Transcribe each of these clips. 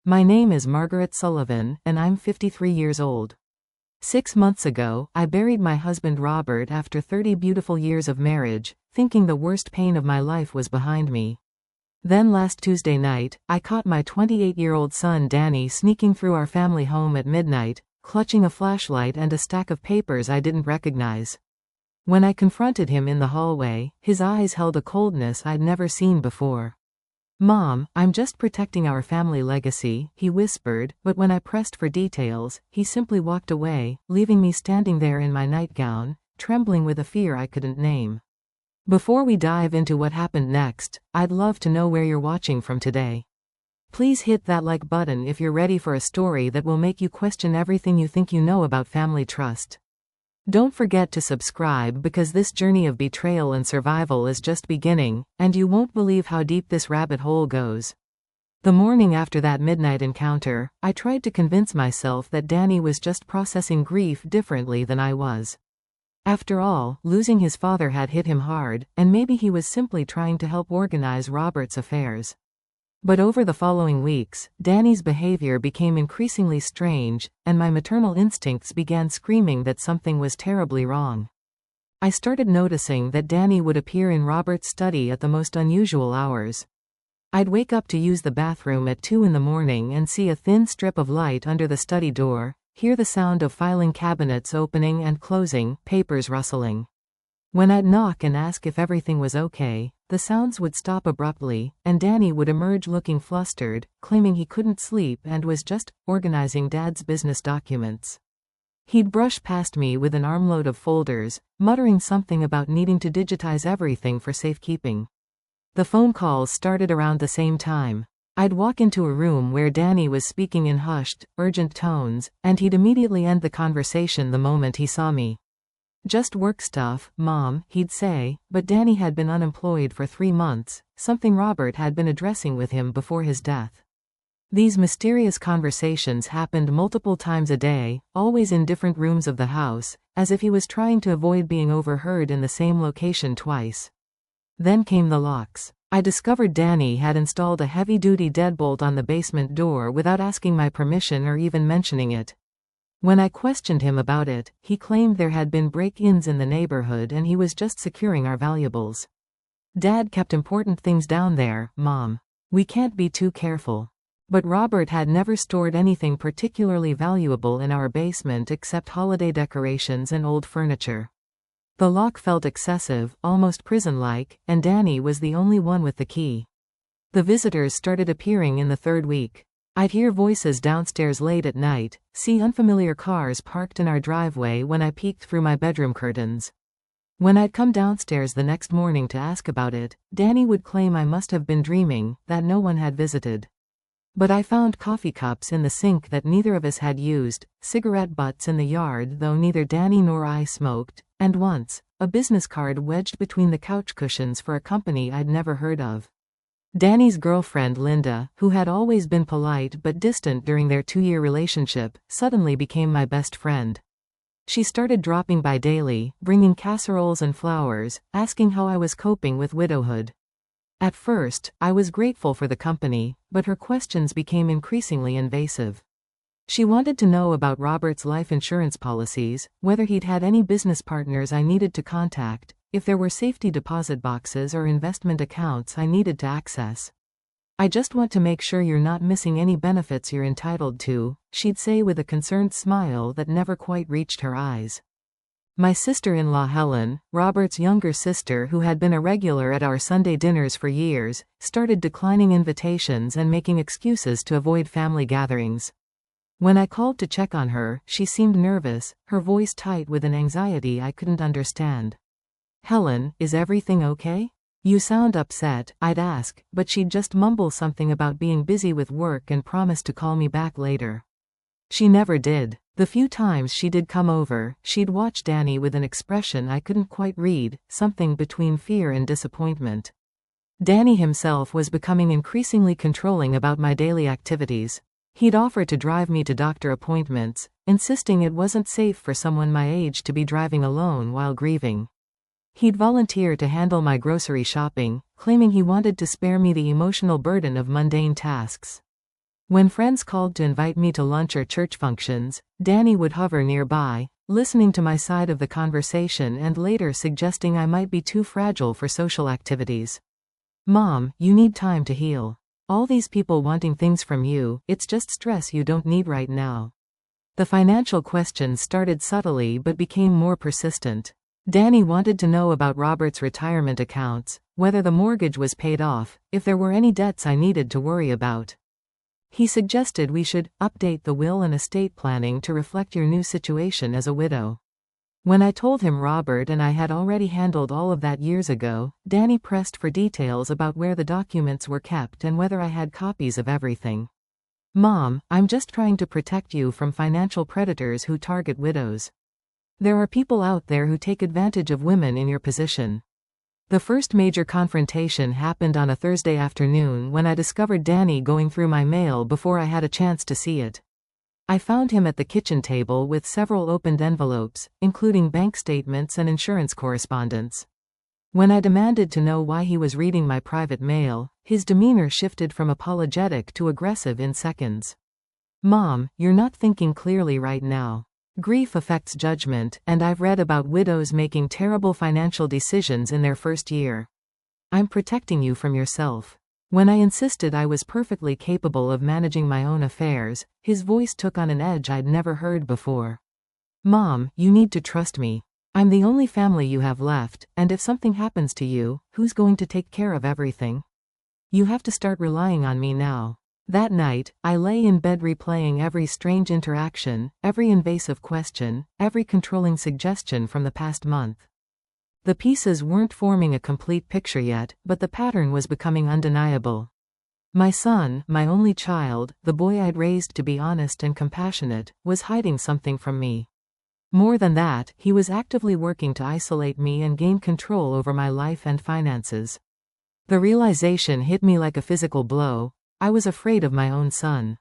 My name is Margaret Sullivan, and I'm 53 years old. 6 months ago, I buried my husband Robert after 30 beautiful years of marriage, thinking the worst pain of my life was behind me. Then last Tuesday night, I caught my 28-year-old son Danny sneaking through our family home at midnight, clutching a flashlight and a stack of papers I didn't recognize. When I confronted him in the hallway, his eyes held a coldness I'd never seen before. "Mom, I'm just protecting our family legacy," he whispered, but when I pressed for details, he simply walked away, leaving me standing there in my nightgown, trembling with a fear I couldn't name. Before we dive into what happened next, I'd love to know where you're watching from today. Please hit that like button if you're ready for a story that will make you question everything you think you know about family trust. Don't forget to subscribe because this journey of betrayal and survival is just beginning, and you won't believe how deep this rabbit hole goes. The morning after that midnight encounter, I tried to convince myself that Danny was just processing grief differently than I was. After all, losing his father had hit him hard, and maybe he was simply trying to help organize Robert's affairs. But over the following weeks, Danny's behavior became increasingly strange, and my maternal instincts began screaming that something was terribly wrong. I started noticing that Danny would appear in Robert's study at the most unusual hours. I'd wake up to use the bathroom at 2 in the morning and see a thin strip of light under the study door, hear the sound of filing cabinets opening and closing, papers rustling. When I'd knock and ask if everything was okay, the sounds would stop abruptly, and Danny would emerge looking flustered, claiming he couldn't sleep and was just organizing Dad's business documents. He'd brush past me with an armload of folders, muttering something about needing to digitize everything for safekeeping. The phone calls started around the same time. I'd walk into a room where Danny was speaking in hushed, urgent tones, and he'd immediately end the conversation the moment he saw me. "Just work stuff, Mom," he'd say, but Danny had been unemployed for 3 months, something Robert had been addressing with him before his death. These mysterious conversations happened multiple times a day, always in different rooms of the house, as if he was trying to avoid being overheard in the same location twice. Then came the locks. I discovered Danny had installed a heavy-duty deadbolt on the basement door without asking my permission or even mentioning it. When I questioned him about it, he claimed there had been break-ins in the neighborhood and he was just securing our valuables. "Dad kept important things down there, Mom. We can't be too careful." But Robert had never stored anything particularly valuable in our basement except holiday decorations and old furniture. The lock felt excessive, almost prison-like, and Danny was the only one with the key. The visitors started appearing in the 3rd week. I'd hear voices downstairs late at night, see unfamiliar cars parked in our driveway when I peeked through my bedroom curtains. When I'd come downstairs the next morning to ask about it, Danny would claim I must have been dreaming, that no one had visited. But I found coffee cups in the sink that neither of us had used, cigarette butts in the yard though neither Danny nor I smoked, and once, a business card wedged between the couch cushions for a company I'd never heard of. Danny's girlfriend Linda, who had always been polite but distant during their 2-year relationship, suddenly became my best friend. She started dropping by daily, bringing casseroles and flowers, asking how I was coping with widowhood. At first, I was grateful for the company, but her questions became increasingly invasive. She wanted to know about Robert's life insurance policies, whether he'd had any business partners I needed to contact, if there were safety deposit boxes or investment accounts I needed to access. "I just want to make sure you're not missing any benefits you're entitled to," she'd say with a concerned smile that never quite reached her eyes. My sister-in-law Helen, Robert's younger sister who had been a regular at our Sunday dinners for years, started declining invitations and making excuses to avoid family gatherings. When I called to check on her, she seemed nervous, her voice tight with an anxiety I couldn't understand. "Helen, is everything okay? You sound upset," I'd ask, but she'd just mumble something about being busy with work and promise to call me back later. She never did. The few times she did come over, she'd watch Danny with an expression I couldn't quite read, something between fear and disappointment. Danny himself was becoming increasingly controlling about my daily activities. He'd offer to drive me to doctor appointments, insisting it wasn't safe for someone my age to be driving alone while grieving. He'd volunteer to handle my grocery shopping, claiming he wanted to spare me the emotional burden of mundane tasks. When friends called to invite me to lunch or church functions, Danny would hover nearby, listening to my side of the conversation and later suggesting I might be too fragile for social activities. Mom, you need time to heal. All these people wanting things from you, it's just stress you don't need right now. The financial questions started subtly but became more persistent. Danny wanted to know about Robert's retirement accounts, whether the mortgage was paid off, if there were any debts I needed to worry about. He suggested we should update the will and estate planning to reflect your new situation as a widow. When I told him Robert and I had already handled all of that years ago, Danny pressed for details about where the documents were kept and whether I had copies of everything. Mom, I'm just trying to protect you from financial predators who target widows. There are people out there who take advantage of women in your position. The first major confrontation happened on a Thursday afternoon when I discovered Danny going through my mail before I had a chance to see it. I found him at the kitchen table with several opened envelopes, including bank statements and insurance correspondence. When I demanded to know why he was reading my private mail, his demeanor shifted from apologetic to aggressive in seconds. Mom, you're not thinking clearly right now. Grief affects judgment, and I've read about widows making terrible financial decisions in their first year. I'm protecting you from yourself. When I insisted I was perfectly capable of managing my own affairs, his voice took on an edge I'd never heard before. Mom, you need to trust me. I'm the only family you have left, and if something happens to you, who's going to take care of everything? You have to start relying on me now. That night, I lay in bed replaying every strange interaction, every invasive question, every controlling suggestion from the past month. The pieces weren't forming a complete picture yet, but the pattern was becoming undeniable. My son, my only child, the boy I'd raised to be honest and compassionate, was hiding something from me. More than that, he was actively working to isolate me and gain control over my life and finances. The realization hit me like a physical blow. I was afraid of my own son.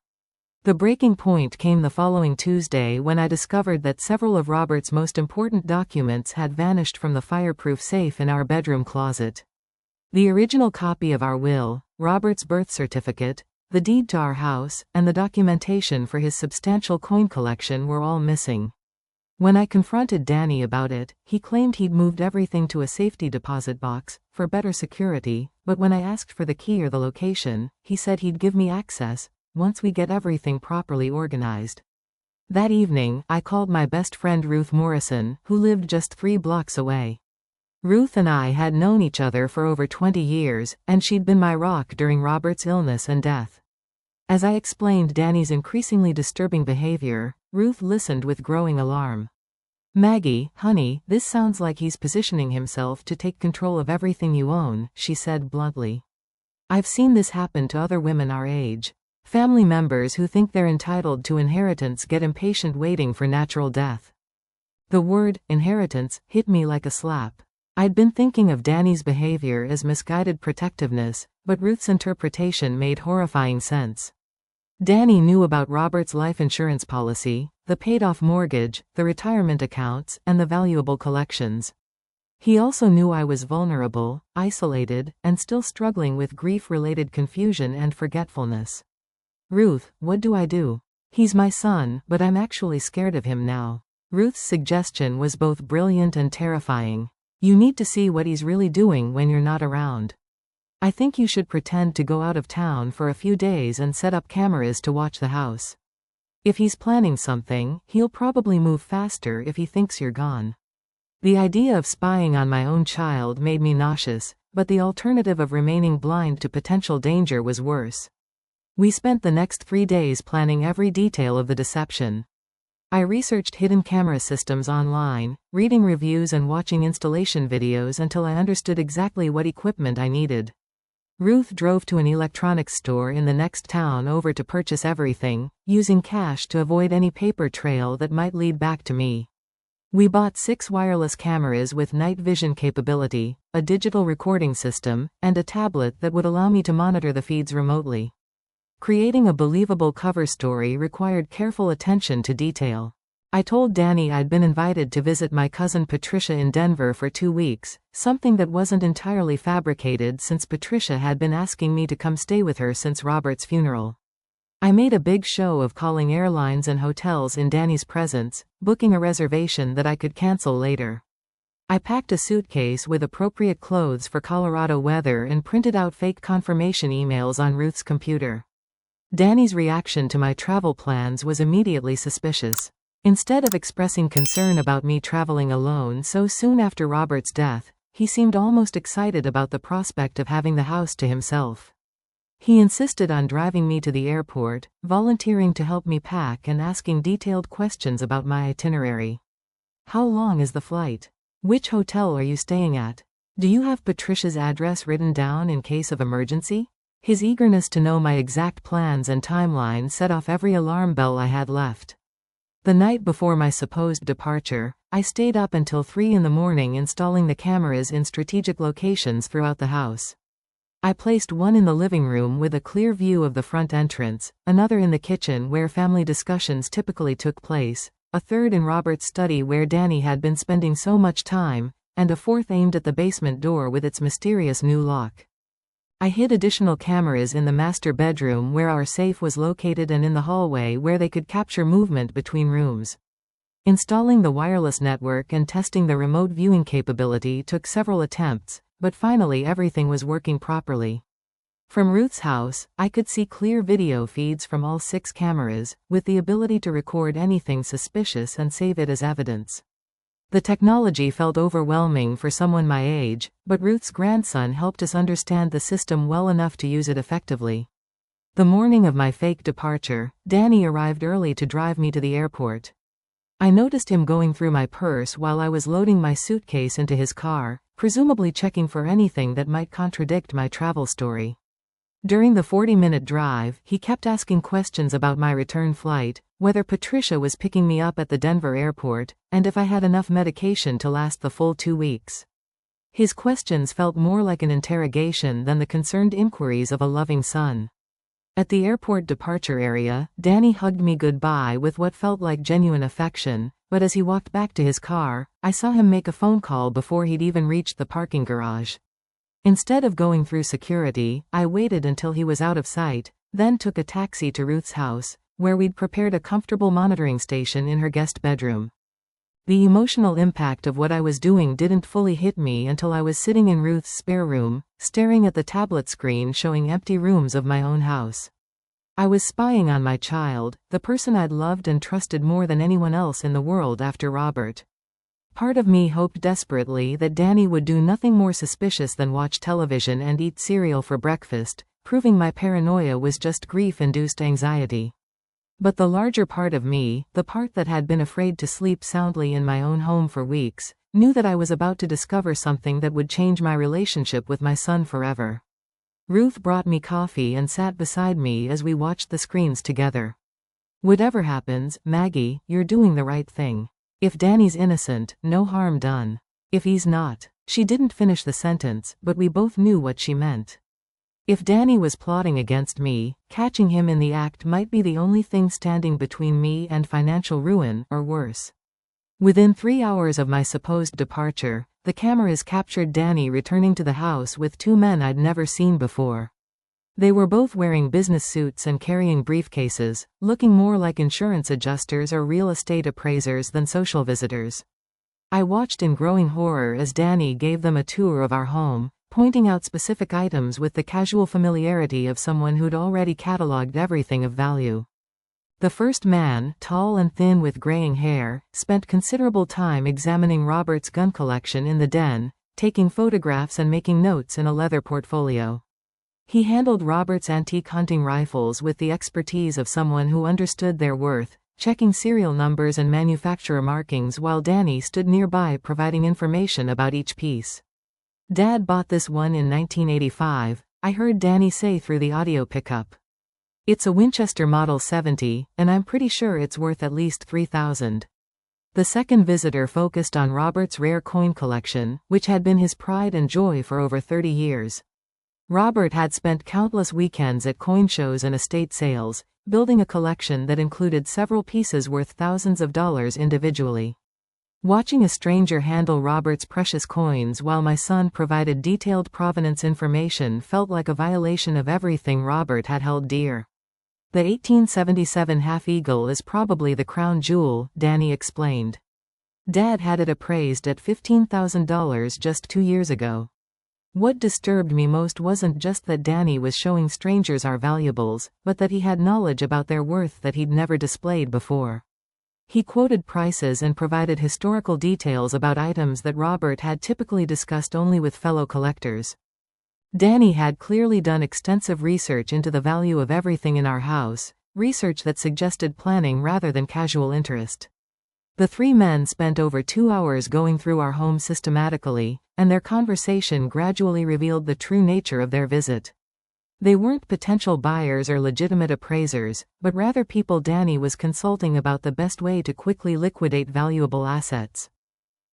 The breaking point came the following Tuesday when I discovered that several of Robert's most important documents had vanished from the fireproof safe in our bedroom closet. The original copy of our will, Robert's birth certificate, the deed to our house, and the documentation for his substantial coin collection were all missing. When I confronted Danny about it, he claimed he'd moved everything to a safety deposit box, for better security, but when I asked for the key or the location, he said he'd give me access once we get everything properly organized. That evening, I called my best friend Ruth Morrison, who lived just 3 blocks away. Ruth and I had known each other for over 20 years, and she'd been my rock during Robert's illness and death. As I explained Danny's increasingly disturbing behavior, Ruth listened with growing alarm. Maggie, honey, this sounds like he's positioning himself to take control of everything you own, she said bluntly. I've seen this happen to other women our age. Family members who think they're entitled to inheritance get impatient waiting for natural death. The word, inheritance, hit me like a slap. I'd been thinking of Danny's behavior as misguided protectiveness, but Ruth's interpretation made horrifying sense. Danny knew about Robert's life insurance policy, the paid-off mortgage, the retirement accounts, and the valuable collections. He also knew I was vulnerable, isolated, and still struggling with grief-related confusion and forgetfulness. Ruth, what do I do? He's my son, but I'm actually scared of him now. Ruth's suggestion was both brilliant and terrifying. You need to see what he's really doing when you're not around. I think you should pretend to go out of town for a few days and set up cameras to watch the house. If he's planning something, he'll probably move faster if he thinks you're gone. The idea of spying on my own child made me nauseous, but the alternative of remaining blind to potential danger was worse. We spent the next 3 days planning every detail of the deception. I researched hidden camera systems online, reading reviews and watching installation videos until I understood exactly what equipment I needed. Ruth drove to an electronics store in the next town over to purchase everything, using cash to avoid any paper trail that might lead back to me. We bought 6 wireless cameras with night vision capability, a digital recording system, and a tablet that would allow me to monitor the feeds remotely. Creating a believable cover story required careful attention to detail. I told Danny I'd been invited to visit my cousin Patricia in Denver for 2 weeks, something that wasn't entirely fabricated since Patricia had been asking me to come stay with her since Robert's funeral. I made a big show of calling airlines and hotels in Danny's presence, booking a reservation that I could cancel later. I packed a suitcase with appropriate clothes for Colorado weather and printed out fake confirmation emails on Ruth's computer. Danny's reaction to my travel plans was immediately suspicious. Instead of expressing concern about me traveling alone so soon after Robert's death, he seemed almost excited about the prospect of having the house to himself. He insisted on driving me to the airport, volunteering to help me pack and asking detailed questions about my itinerary. How long is the flight? Which hotel are you staying at? Do you have Patricia's address written down in case of emergency? His eagerness to know my exact plans and timeline set off every alarm bell I had left. The night before my supposed departure, I stayed up until 3 in the morning installing the cameras in strategic locations throughout the house. I placed one in the living room with a clear view of the front entrance, another in the kitchen where family discussions typically took place, a third in Robert's study where Danny had been spending so much time, and a fourth aimed at the basement door with its mysterious new lock. I hid additional cameras in the master bedroom where our safe was located and in the hallway where they could capture movement between rooms. Installing the wireless network and testing the remote viewing capability took several attempts, but finally everything was working properly. From Ruth's house, I could see clear video feeds from all 6 cameras, with the ability to record anything suspicious and save it as evidence. The technology felt overwhelming for someone my age, but Ruth's grandson helped us understand the system well enough to use it effectively. The morning of my fake departure, Danny arrived early to drive me to the airport. I noticed him going through my purse while I was loading my suitcase into his car, presumably checking for anything that might contradict my travel story. During the 40-minute drive, he kept asking questions about my return flight, whether Patricia was picking me up at the Denver airport, and if I had enough medication to last the full 2 weeks. His questions felt more like an interrogation than the concerned inquiries of a loving son. At the airport departure area, Danny hugged me goodbye with what felt like genuine affection, but as he walked back to his car, I saw him make a phone call before he'd even reached the parking garage. Instead of going through security, I waited until he was out of sight, then took a taxi to Ruth's house, where we'd prepared a comfortable monitoring station in her guest bedroom. The emotional impact of what I was doing didn't fully hit me until I was sitting in Ruth's spare room, staring at the tablet screen showing empty rooms of my own house. I was spying on my child, the person I'd loved and trusted more than anyone else in the world after Robert. Part of me hoped desperately that Danny would do nothing more suspicious than watch television and eat cereal for breakfast, proving my paranoia was just grief-induced anxiety. But the larger part of me, the part that had been afraid to sleep soundly in my own home for weeks, knew that I was about to discover something that would change my relationship with my son forever. Ruth brought me coffee and sat beside me as we watched the screens together. "Whatever happens, Maggie, you're doing the right thing. If Danny's innocent, no harm done. If he's not." She didn't finish the sentence, but we both knew what she meant. If Danny was plotting against me, catching him in the act might be the only thing standing between me and financial ruin, or worse. Within 3 hours of my supposed departure, the cameras captured Danny returning to the house with 2 men I'd never seen before. They were both wearing business suits and carrying briefcases, looking more like insurance adjusters or real estate appraisers than social visitors. I watched in growing horror as Danny gave them a tour of our home, pointing out specific items with the casual familiarity of someone who'd already cataloged everything of value. The first man, tall and thin with graying hair, spent considerable time examining Robert's gun collection in the den, taking photographs and making notes in a leather portfolio. He handled Robert's antique hunting rifles with the expertise of someone who understood their worth, checking serial numbers and manufacturer markings while Danny stood nearby providing information about each piece. "Dad bought this one in 1985, I heard Danny say through the audio pickup. It's a Winchester Model 70, and I'm pretty sure it's worth at least $3,000. The second visitor focused on Robert's rare coin collection, which had been his pride and joy for over 30 years. Robert had spent countless weekends at coin shows and estate sales, building a collection that included several pieces worth thousands of dollars individually. Watching a stranger handle Robert's precious coins while my son provided detailed provenance information felt like a violation of everything Robert had held dear. The 1877 half-eagle is probably the crown jewel, Danny explained. Dad had it appraised at $15,000 just 2 years ago. What disturbed me most wasn't just that Danny was showing strangers our valuables, but that he had knowledge about their worth that he'd never displayed before. He quoted prices and provided historical details about items that Robert had typically discussed only with fellow collectors. Danny had clearly done extensive research into the value of everything in our house, research that suggested planning rather than casual interest. The three men spent over 2 hours going through our home systematically, and their conversation gradually revealed the true nature of their visit. They weren't potential buyers or legitimate appraisers, but rather people Danny was consulting about the best way to quickly liquidate valuable assets.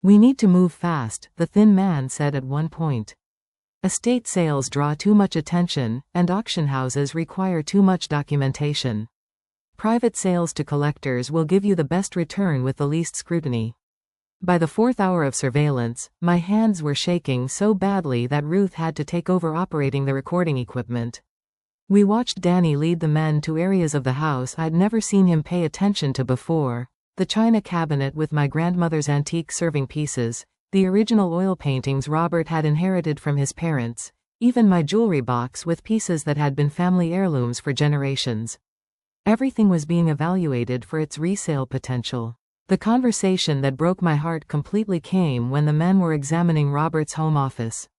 "We need to move fast," the thin man said at one point. "Estate sales draw too much attention, and auction houses require too much documentation. Private sales to collectors will give you the best return with the least scrutiny." By the 4th hour of surveillance, my hands were shaking so badly that Ruth had to take over operating the recording equipment. We watched Danny lead the men to areas of the house I'd never seen him pay attention to before: the china cabinet with my grandmother's antique serving pieces, the original oil paintings Robert had inherited from his parents, even my jewelry box with pieces that had been family heirlooms for generations. Everything was being evaluated for its resale potential. The conversation that broke my heart completely came when the men were examining Robert's home office.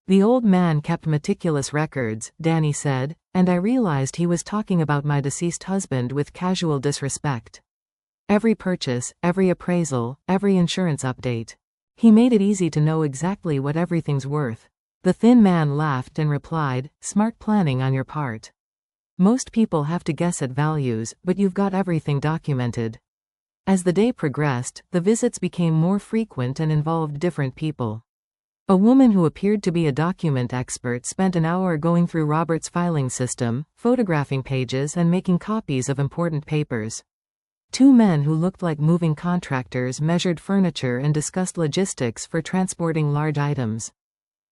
"The old man kept meticulous records," Danny said, and I realized he was talking about my deceased husband with casual disrespect. "Every purchase, every appraisal, every insurance update. He made it easy to know exactly what everything's worth." The thin man laughed and replied, "Smart planning on your part. Most people have to guess at values, but you've got everything documented." As the day progressed, the visits became more frequent and involved different people. A woman who appeared to be a document expert spent an hour going through Robert's filing system, photographing pages and making copies of important papers. 2 men who looked like moving contractors measured furniture and discussed logistics for transporting large items.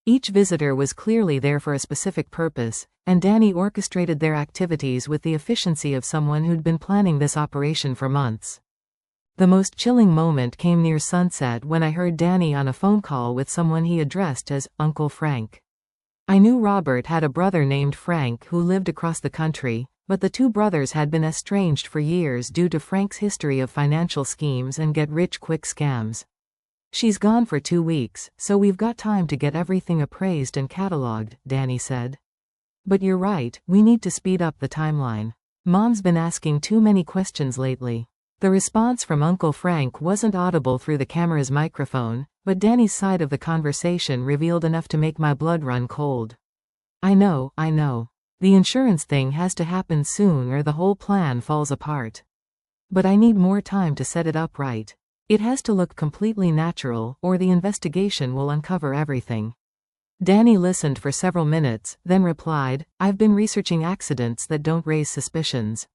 Each visitor was clearly there for a specific purpose, and Danny orchestrated their activities with the efficiency of someone who'd been planning this operation for months. The most chilling moment came near sunset when I heard Danny on a phone call with someone he addressed as Uncle Frank. I knew Robert had a brother named Frank who lived across the country, but the 2 brothers had been estranged for years due to Frank's history of financial schemes and get-rich-quick scams. "She's gone for 2 weeks, so we've got time to get everything appraised and cataloged," Danny said. "But you're right, we need to speed up the timeline. Mom's been asking too many questions lately." The response from Uncle Frank wasn't audible through the camera's microphone, but Danny's side of the conversation revealed enough to make my blood run cold. I know. The insurance thing has to happen soon or the whole plan falls apart. But I need more time to set it up right. It has to look completely natural, or the investigation will uncover everything." Danny listened for several minutes, then replied, "I've been researching accidents that don't raise suspicions.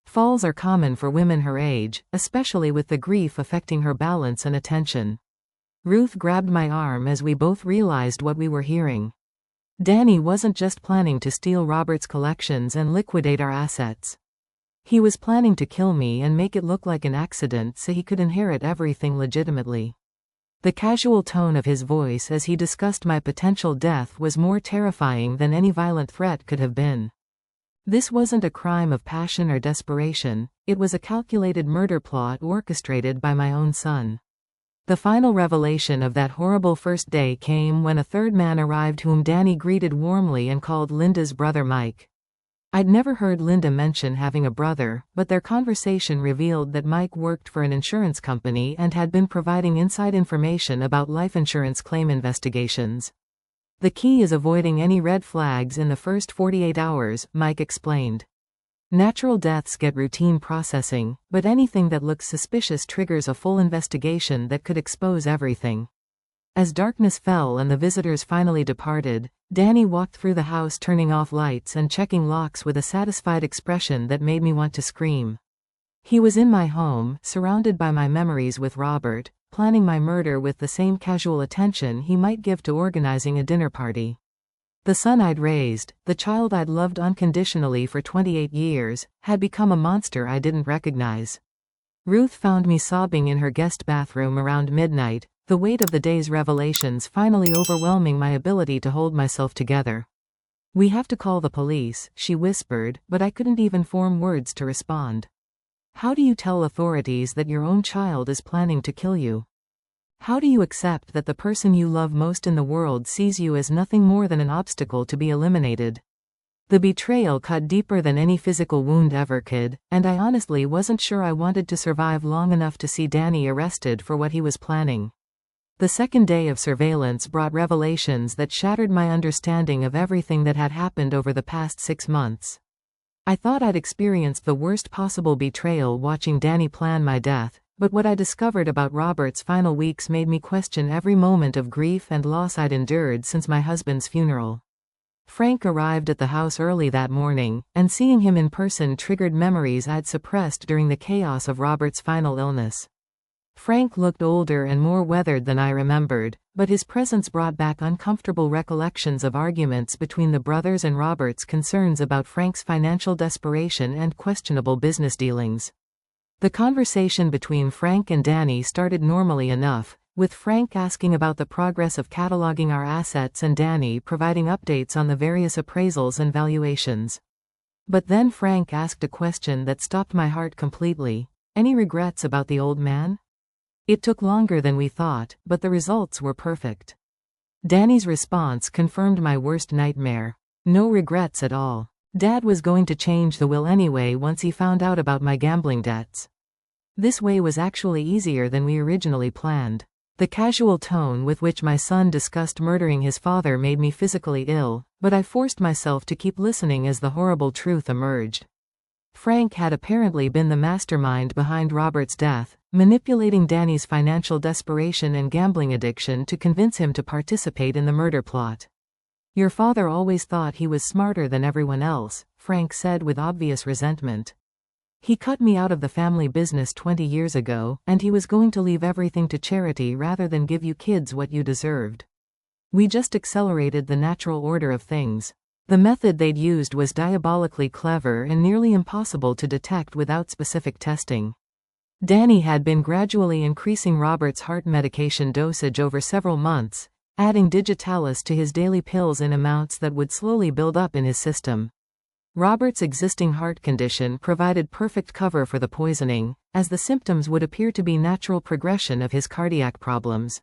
Falls are common for women her age, especially with the grief affecting her balance and attention." Ruth grabbed my arm as we both realized what we were hearing. Danny wasn't just planning to steal Robert's collections and liquidate our assets. He was planning to kill me and make it look like an accident so he could inherit everything legitimately. The casual tone of his voice as he discussed my potential death was more terrifying than any violent threat could have been. This wasn't a crime of passion or desperation, it was a calculated murder plot orchestrated by my own son. The final revelation of that horrible first day came when a 3rd man arrived whom Danny greeted warmly and called Linda's brother Mike. I'd never heard Linda mention having a brother, but their conversation revealed that Mike worked for an insurance company and had been providing inside information about life insurance claim investigations. "The key is avoiding any red flags in the first 48 hours, Mike explained. Natural deaths get routine processing, but anything that looks suspicious triggers a full investigation that could expose everything." As darkness fell and the visitors finally departed, Danny walked through the house turning off lights and checking locks with a satisfied expression that made me want to scream. He was in my home, surrounded by my memories with Robert, planning my murder with the same casual attention he might give to organizing a dinner party. The son I'd raised, the child I'd loved unconditionally for 28 years, had become a monster I didn't recognize. Ruth found me sobbing in her guest bathroom around midnight, the weight of the day's revelations finally overwhelming my ability to hold myself together. "We have to call the police," she whispered, but I couldn't even form words to respond. How do you tell authorities that your own child is planning to kill you? How do you accept that the person you love most in the world sees you as nothing more than an obstacle to be eliminated? The betrayal cut deeper than any physical wound ever could, and I honestly wasn't sure I wanted to survive long enough to see Danny arrested for what he was planning. The second day of surveillance brought revelations that shattered my understanding of everything that had happened over the past 6 months. I thought I'd experienced the worst possible betrayal watching Danny plan my death, but what I discovered about Robert's final weeks made me question every moment of grief and loss I'd endured since my husband's funeral. Frank arrived at the house early that morning, and seeing him in person triggered memories I'd suppressed during the chaos of Robert's final illness. Frank looked older and more weathered than I remembered, but his presence brought back uncomfortable recollections of arguments between the brothers and Robert's concerns about Frank's financial desperation and questionable business dealings. The conversation between Frank and Danny started normally enough, with Frank asking about the progress of cataloging our assets and Danny providing updates on the various appraisals and valuations. But then Frank asked a question that stopped my heart completely. "Any regrets about the old man?" It took longer than we thought, but the results were perfect. Danny's response confirmed my worst nightmare. No regrets at all. Dad was going to change the will anyway once he found out about my gambling debts. This way was actually easier than we originally planned. The casual tone with which my son discussed murdering his father made me physically ill, but I forced myself to keep listening as the horrible truth emerged. Frank had apparently been the mastermind behind Robert's death, manipulating Danny's financial desperation and gambling addiction to convince him to participate in the murder plot. "Your father always thought he was smarter than everyone else," Frank said with obvious resentment. "He cut me out of the family business 20 years ago, and he was going to leave everything to charity rather than give you kids what you deserved. We just accelerated the natural order of things." The method they'd used was diabolically clever and nearly impossible to detect without specific testing. Danny had been gradually increasing Robert's heart medication dosage over several months, adding digitalis to his daily pills in amounts that would slowly build up in his system. Robert's existing heart condition provided perfect cover for the poisoning, as the symptoms would appear to be natural progression of his cardiac problems.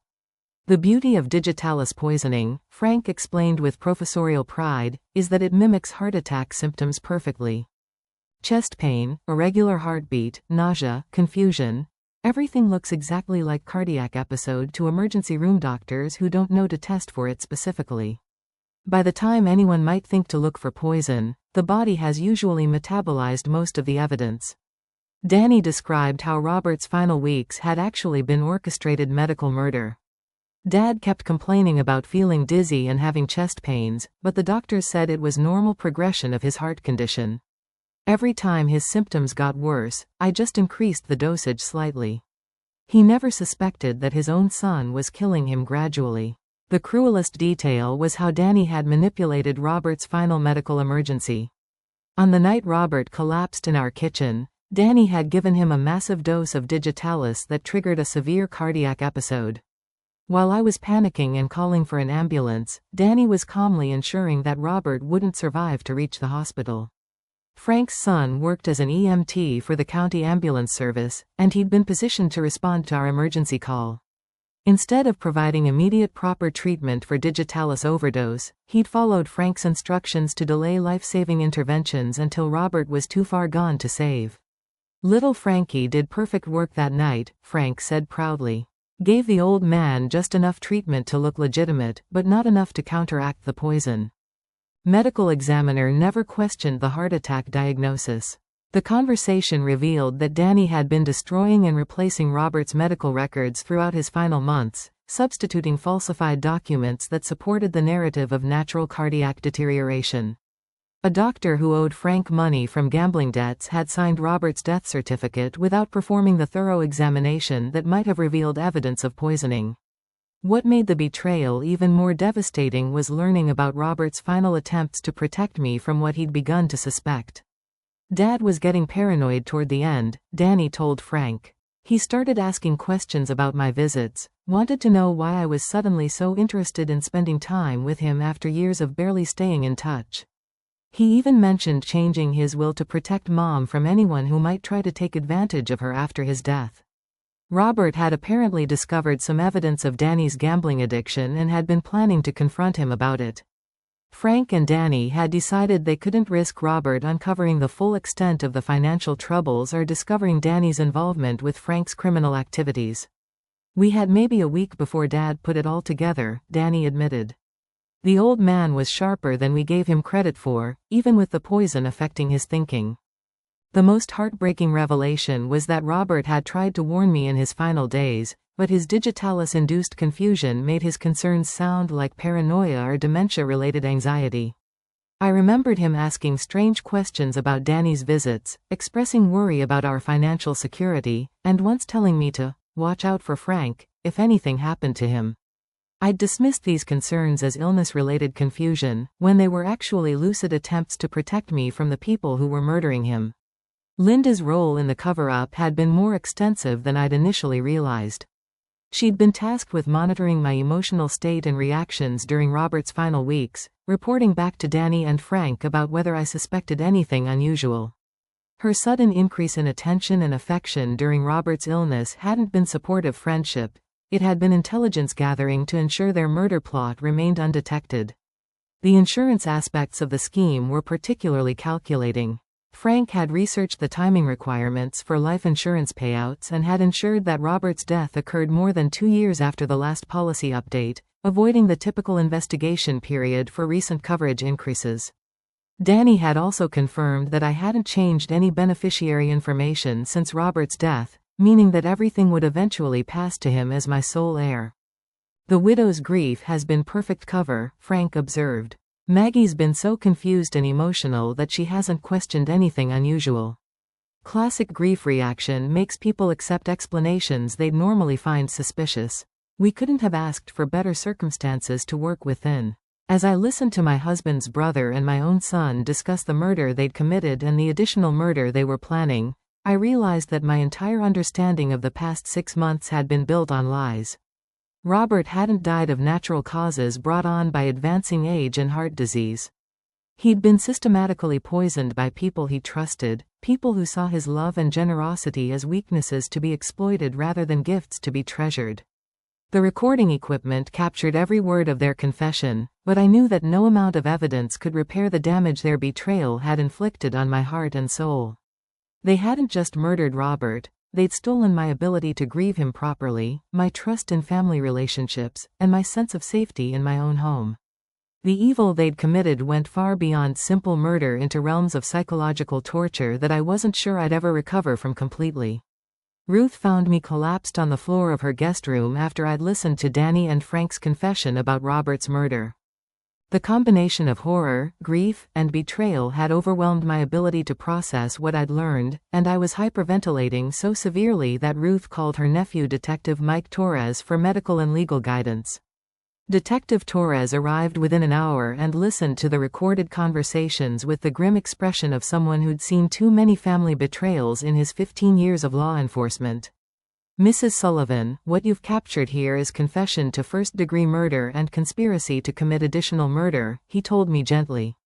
"The beauty of digitalis poisoning," Frank explained with professorial pride, "is that it mimics heart attack symptoms perfectly. Chest pain, irregular heartbeat, nausea, confusion. Everything looks exactly like cardiac episode to emergency room doctors who don't know to test for it specifically. By the time anyone might think to look for poison, the body has usually metabolized most of the evidence." Danny described how Robert's final weeks had actually been orchestrated medical murder. Dad kept complaining about feeling dizzy and having chest pains, but the doctors said it was normal progression of his heart condition. Every time his symptoms got worse, I just increased the dosage slightly. He never suspected that his own son was killing him gradually. The cruelest detail was how Danny had manipulated Robert's final medical emergency. On the night Robert collapsed in our kitchen, Danny had given him a massive dose of digitalis that triggered a severe cardiac episode. While I was panicking and calling for an ambulance, Danny was calmly ensuring that Robert wouldn't survive to reach the hospital. Frank's son worked as an EMT for the county ambulance service, and he'd been positioned to respond to our emergency call. Instead of providing immediate proper treatment for digitalis overdose, he'd followed Frank's instructions to delay life-saving interventions until Robert was too far gone to save. "Little Frankie did perfect work that night," Frank said proudly. "Gave the old man just enough treatment to look legitimate, but not enough to counteract the poison." Medical examiner never questioned the heart attack diagnosis. The conversation revealed that Danny had been destroying and replacing Robert's medical records throughout his final months, substituting falsified documents that supported the narrative of natural cardiac deterioration. A doctor who owed Frank money from gambling debts had signed Robert's death certificate without performing the thorough examination that might have revealed evidence of poisoning. What made the betrayal even more devastating was learning about Robert's final attempts to protect me from what he'd begun to suspect. Dad was getting paranoid toward the end, Danny told Frank. He started asking questions about my visits, wanted to know why I was suddenly so interested in spending time with him after years of barely staying in touch. He even mentioned changing his will to protect Mom from anyone who might try to take advantage of her after his death. Robert had apparently discovered some evidence of Danny's gambling addiction and had been planning to confront him about it. Frank and Danny had decided they couldn't risk Robert uncovering the full extent of the financial troubles or discovering Danny's involvement with Frank's criminal activities. We had maybe a week before Dad put it all together, Danny admitted. The old man was sharper than we gave him credit for, even with the poison affecting his thinking. The most heartbreaking revelation was that Robert had tried to warn me in his final days, but his digitalis-induced confusion made his concerns sound like paranoia or dementia-related anxiety. I remembered him asking strange questions about Danny's visits, expressing worry about our financial security, and once telling me to watch out for Frank if anything happened to him. I'd dismissed these concerns as illness-related confusion, when they were actually lucid attempts to protect me from the people who were murdering him. Linda's role in the cover-up had been more extensive than I'd initially realized. She'd been tasked with monitoring my emotional state and reactions during Robert's final weeks, reporting back to Danny and Frank about whether I suspected anything unusual. Her sudden increase in attention and affection during Robert's illness hadn't been supportive friendship, it had been intelligence gathering to ensure their murder plot remained undetected. The insurance aspects of the scheme were particularly calculating. Frank had researched the timing requirements for life insurance payouts and had ensured that Robert's death occurred more than 2 years after the last policy update, avoiding the typical investigation period for recent coverage increases. Danny had also confirmed that I hadn't changed any beneficiary information since Robert's death, meaning that everything would eventually pass to him as my sole heir. The widow's grief has been perfect cover, Frank observed. Maggie's been so confused and emotional that she hasn't questioned anything unusual. Classic grief reaction makes people accept explanations they'd normally find suspicious. We couldn't have asked for better circumstances to work within. As I listened to my husband's brother and my own son discuss the murder they'd committed and the additional murder they were planning, I realized that my entire understanding of the past 6 months had been built on lies. Robert hadn't died of natural causes brought on by advancing age and heart disease. He'd been systematically poisoned by people he trusted, people who saw his love and generosity as weaknesses to be exploited rather than gifts to be treasured. The recording equipment captured every word of their confession, but I knew that no amount of evidence could repair the damage their betrayal had inflicted on my heart and soul. They hadn't just murdered Robert. They'd stolen my ability to grieve him properly, my trust in family relationships, and my sense of safety in my own home. The evil they'd committed went far beyond simple murder into realms of psychological torture that I wasn't sure I'd ever recover from completely. Ruth found me collapsed on the floor of her guest room after I'd listened to Danny and Frank's confession about Robert's murder. The combination of horror, grief, and betrayal had overwhelmed my ability to process what I'd learned, and I was hyperventilating so severely that Ruth called her nephew Detective Mike Torres for medical and legal guidance. Detective Torres arrived within an hour and listened to the recorded conversations with the grim expression of someone who'd seen too many family betrayals in his 15 years of law enforcement. Mrs. Sullivan, what you've captured here is confession to first-degree murder and conspiracy to commit additional murder, he told me gently.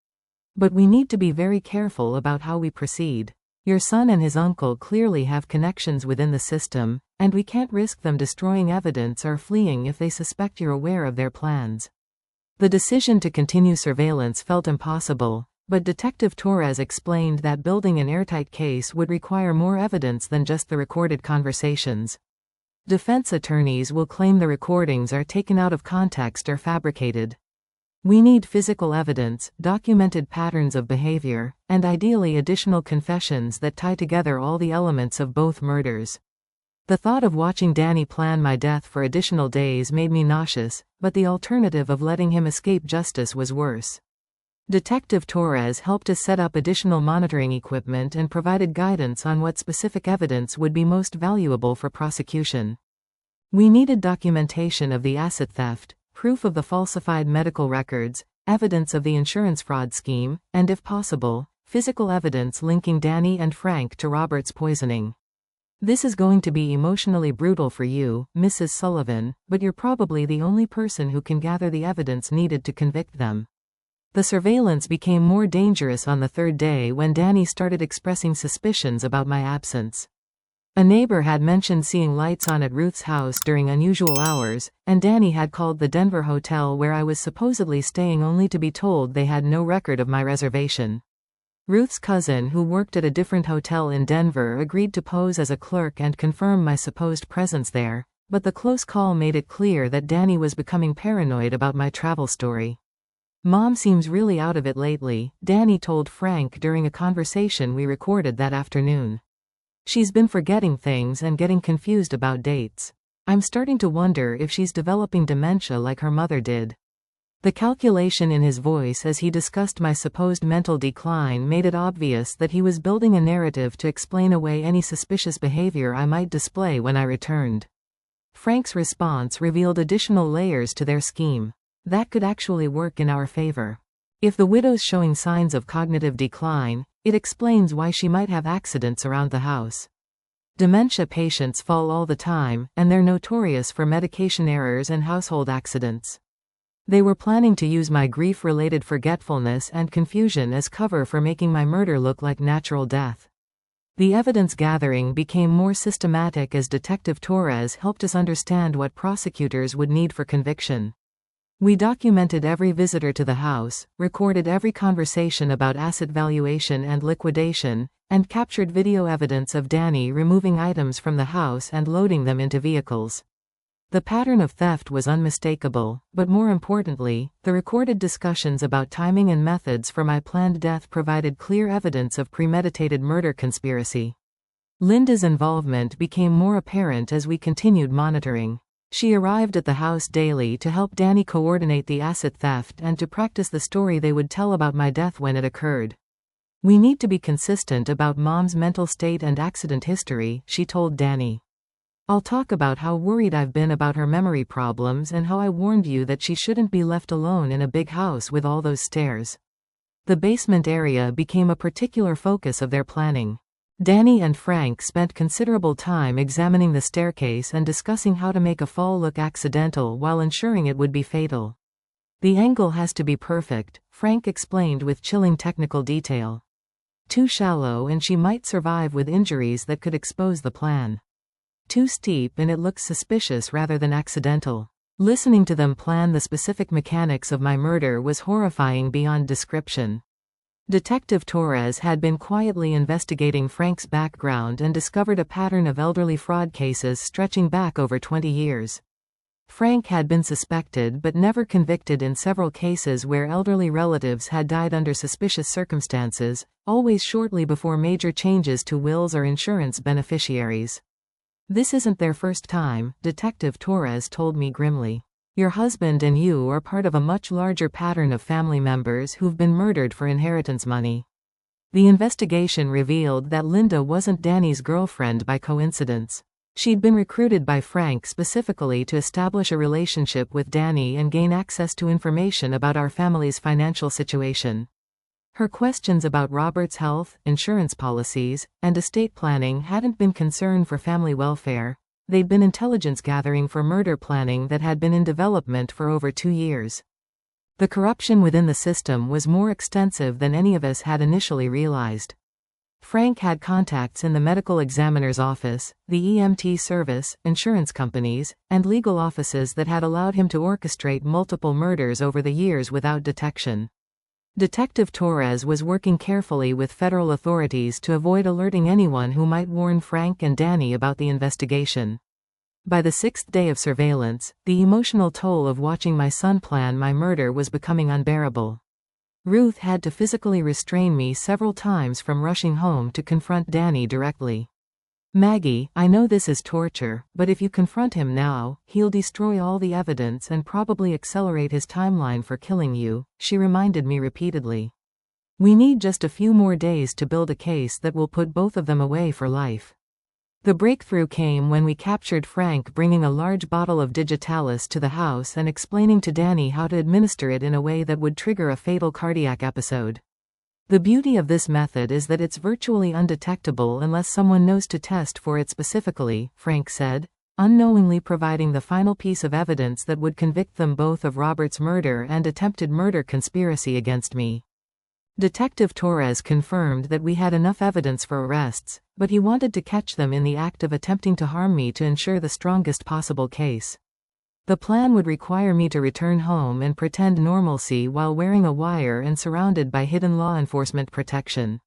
But we need to be very careful about how we proceed. Your son and his uncle clearly have connections within the system, and we can't risk them destroying evidence or fleeing if they suspect you're aware of their plans. The decision to continue surveillance felt impossible, but Detective Torres explained that building an airtight case would require more evidence than just the recorded conversations. Defense attorneys will claim the recordings are taken out of context or fabricated. We need physical evidence, documented patterns of behavior, and ideally additional confessions that tie together all the elements of both murders. The thought of watching Danny plan my death for additional days made me nauseous, but the alternative of letting him escape justice was worse. Detective Torres helped us set up additional monitoring equipment and provided guidance on what specific evidence would be most valuable for prosecution. We needed documentation of the asset theft, proof of the falsified medical records, evidence of the insurance fraud scheme, and if possible, physical evidence linking Danny and Frank to Robert's poisoning. This is going to be emotionally brutal for you, Mrs. Sullivan, but you're probably the only person who can gather the evidence needed to convict them. The surveillance became more dangerous on the third day when Danny started expressing suspicions about my absence. A neighbor had mentioned seeing lights on at Ruth's house during unusual hours, and Danny had called the Denver hotel where I was supposedly staying only to be told they had no record of my reservation. Ruth's cousin, who worked at a different hotel in Denver, agreed to pose as a clerk and confirm my supposed presence there, but the close call made it clear that Danny was becoming paranoid about my travel story. "Mom seems really out of it lately," Danny told Frank during a conversation we recorded that afternoon. "She's been forgetting things and getting confused about dates. I'm starting to wonder if she's developing dementia like her mother did." The calculation in his voice as he discussed my supposed mental decline made it obvious that he was building a narrative to explain away any suspicious behavior I might display when I returned. Frank's response revealed additional layers to their scheme. That could actually work in our favor. If the widow's showing signs of cognitive decline, it explains why she might have accidents around the house. Dementia patients fall all the time, and they're notorious for medication errors and household accidents. They were planning to use my grief-related forgetfulness and confusion as cover for making my murder look like natural death. The evidence gathering became more systematic as Detective Torres helped us understand what prosecutors would need for conviction. We documented every visitor to the house, recorded every conversation about asset valuation and liquidation, and captured video evidence of Danny removing items from the house and loading them into vehicles. The pattern of theft was unmistakable, but more importantly, the recorded discussions about timing and methods for my planned death provided clear evidence of premeditated murder conspiracy. Linda's involvement became more apparent as we continued monitoring. She arrived at the house daily to help Danny coordinate the asset theft and to practice the story they would tell about my death when it occurred. "We need to be consistent about Mom's mental state and accident history," she told Danny. "I'll talk about how worried I've been about her memory problems and how I warned you that she shouldn't be left alone in a big house with all those stairs." The basement area became a particular focus of their planning. Danny and Frank spent considerable time examining the staircase and discussing how to make a fall look accidental while ensuring it would be fatal. "The angle has to be perfect," Frank explained with chilling technical detail. "Too shallow and she might survive with injuries that could expose the plan. Too steep and it looks suspicious rather than accidental." Listening to them plan the specific mechanics of my murder was horrifying beyond description. Detective Torres had been quietly investigating Frank's background and discovered a pattern of elderly fraud cases stretching back over 20 years. Frank had been suspected but never convicted in several cases where elderly relatives had died under suspicious circumstances, always shortly before major changes to wills or insurance beneficiaries. "This isn't their first time," Detective Torres told me grimly. "Your husband and you are part of a much larger pattern of family members who've been murdered for inheritance money." The investigation revealed that Linda wasn't Danny's girlfriend by coincidence. She'd been recruited by Frank specifically to establish a relationship with Danny and gain access to information about our family's financial situation. Her questions about Robert's health, insurance policies, and estate planning hadn't been concern for family welfare. They'd been intelligence gathering for murder planning that had been in development for over 2 years. The corruption within the system was more extensive than any of us had initially realized. Frank had contacts in the medical examiner's office, the EMT service, insurance companies, and legal offices that had allowed him to orchestrate multiple murders over the years without detection. Detective Torres was working carefully with federal authorities to avoid alerting anyone who might warn Frank and Danny about the investigation. By the 6th day of surveillance, the emotional toll of watching my son plan my murder was becoming unbearable. Ruth had to physically restrain me several times from rushing home to confront Danny directly. "Maggie, I know this is torture, but if you confront him now, he'll destroy all the evidence and probably accelerate his timeline for killing you," she reminded me repeatedly. "We need just a few more days to build a case that will put both of them away for life." The breakthrough came when we captured Frank bringing a large bottle of digitalis to the house and explaining to Danny how to administer it in a way that would trigger a fatal cardiac episode. The beauty of this method is that it's virtually undetectable unless someone knows to test for it specifically, Frank said, unknowingly providing the final piece of evidence that would convict them both of Robert's murder and attempted murder conspiracy against me. Detective Torres confirmed that we had enough evidence for arrests, but he wanted to catch them in the act of attempting to harm me to ensure the strongest possible case. The plan would require me to return home and pretend normalcy while wearing a wire and surrounded by hidden law enforcement protection.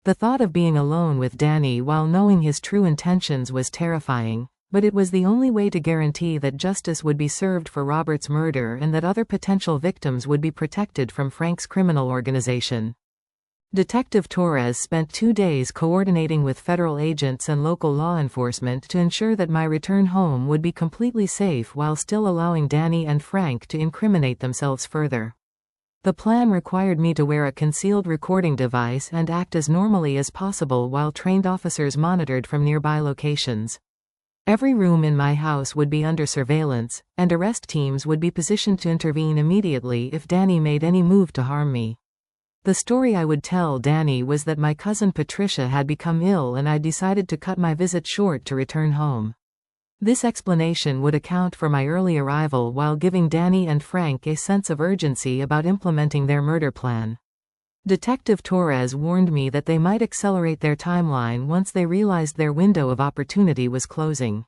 The thought of being alone with Danny while knowing his true intentions was terrifying, but it was the only way to guarantee that justice would be served for Robert's murder and that other potential victims would be protected from Frank's criminal organization. Detective Torres spent 2 days coordinating with federal agents and local law enforcement to ensure that my return home would be completely safe while still allowing Danny and Frank to incriminate themselves further. The plan required me to wear a concealed recording device and act as normally as possible while trained officers monitored from nearby locations. Every room in my house would be under surveillance, and arrest teams would be positioned to intervene immediately if Danny made any move to harm me. The story I would tell Danny was that my cousin Patricia had become ill and I decided to cut my visit short to return home. This explanation would account for my early arrival while giving Danny and Frank a sense of urgency about implementing their murder plan. Detective Torres warned me that they might accelerate their timeline once they realized their window of opportunity was closing.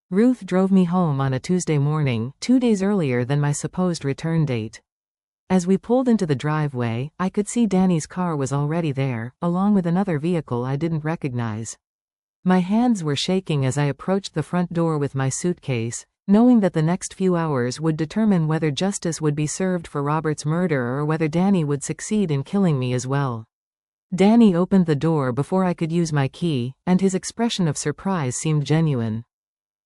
Ruth drove me home on a Tuesday morning, 2 days earlier than my supposed return date. As we pulled into the driveway, I could see Danny's car was already there, along with another vehicle I didn't recognize. My hands were shaking as I approached the front door with my suitcase, knowing that the next few hours would determine whether justice would be served for Robert's murder or whether Danny would succeed in killing me as well. Danny opened the door before I could use my key, and his expression of surprise seemed genuine.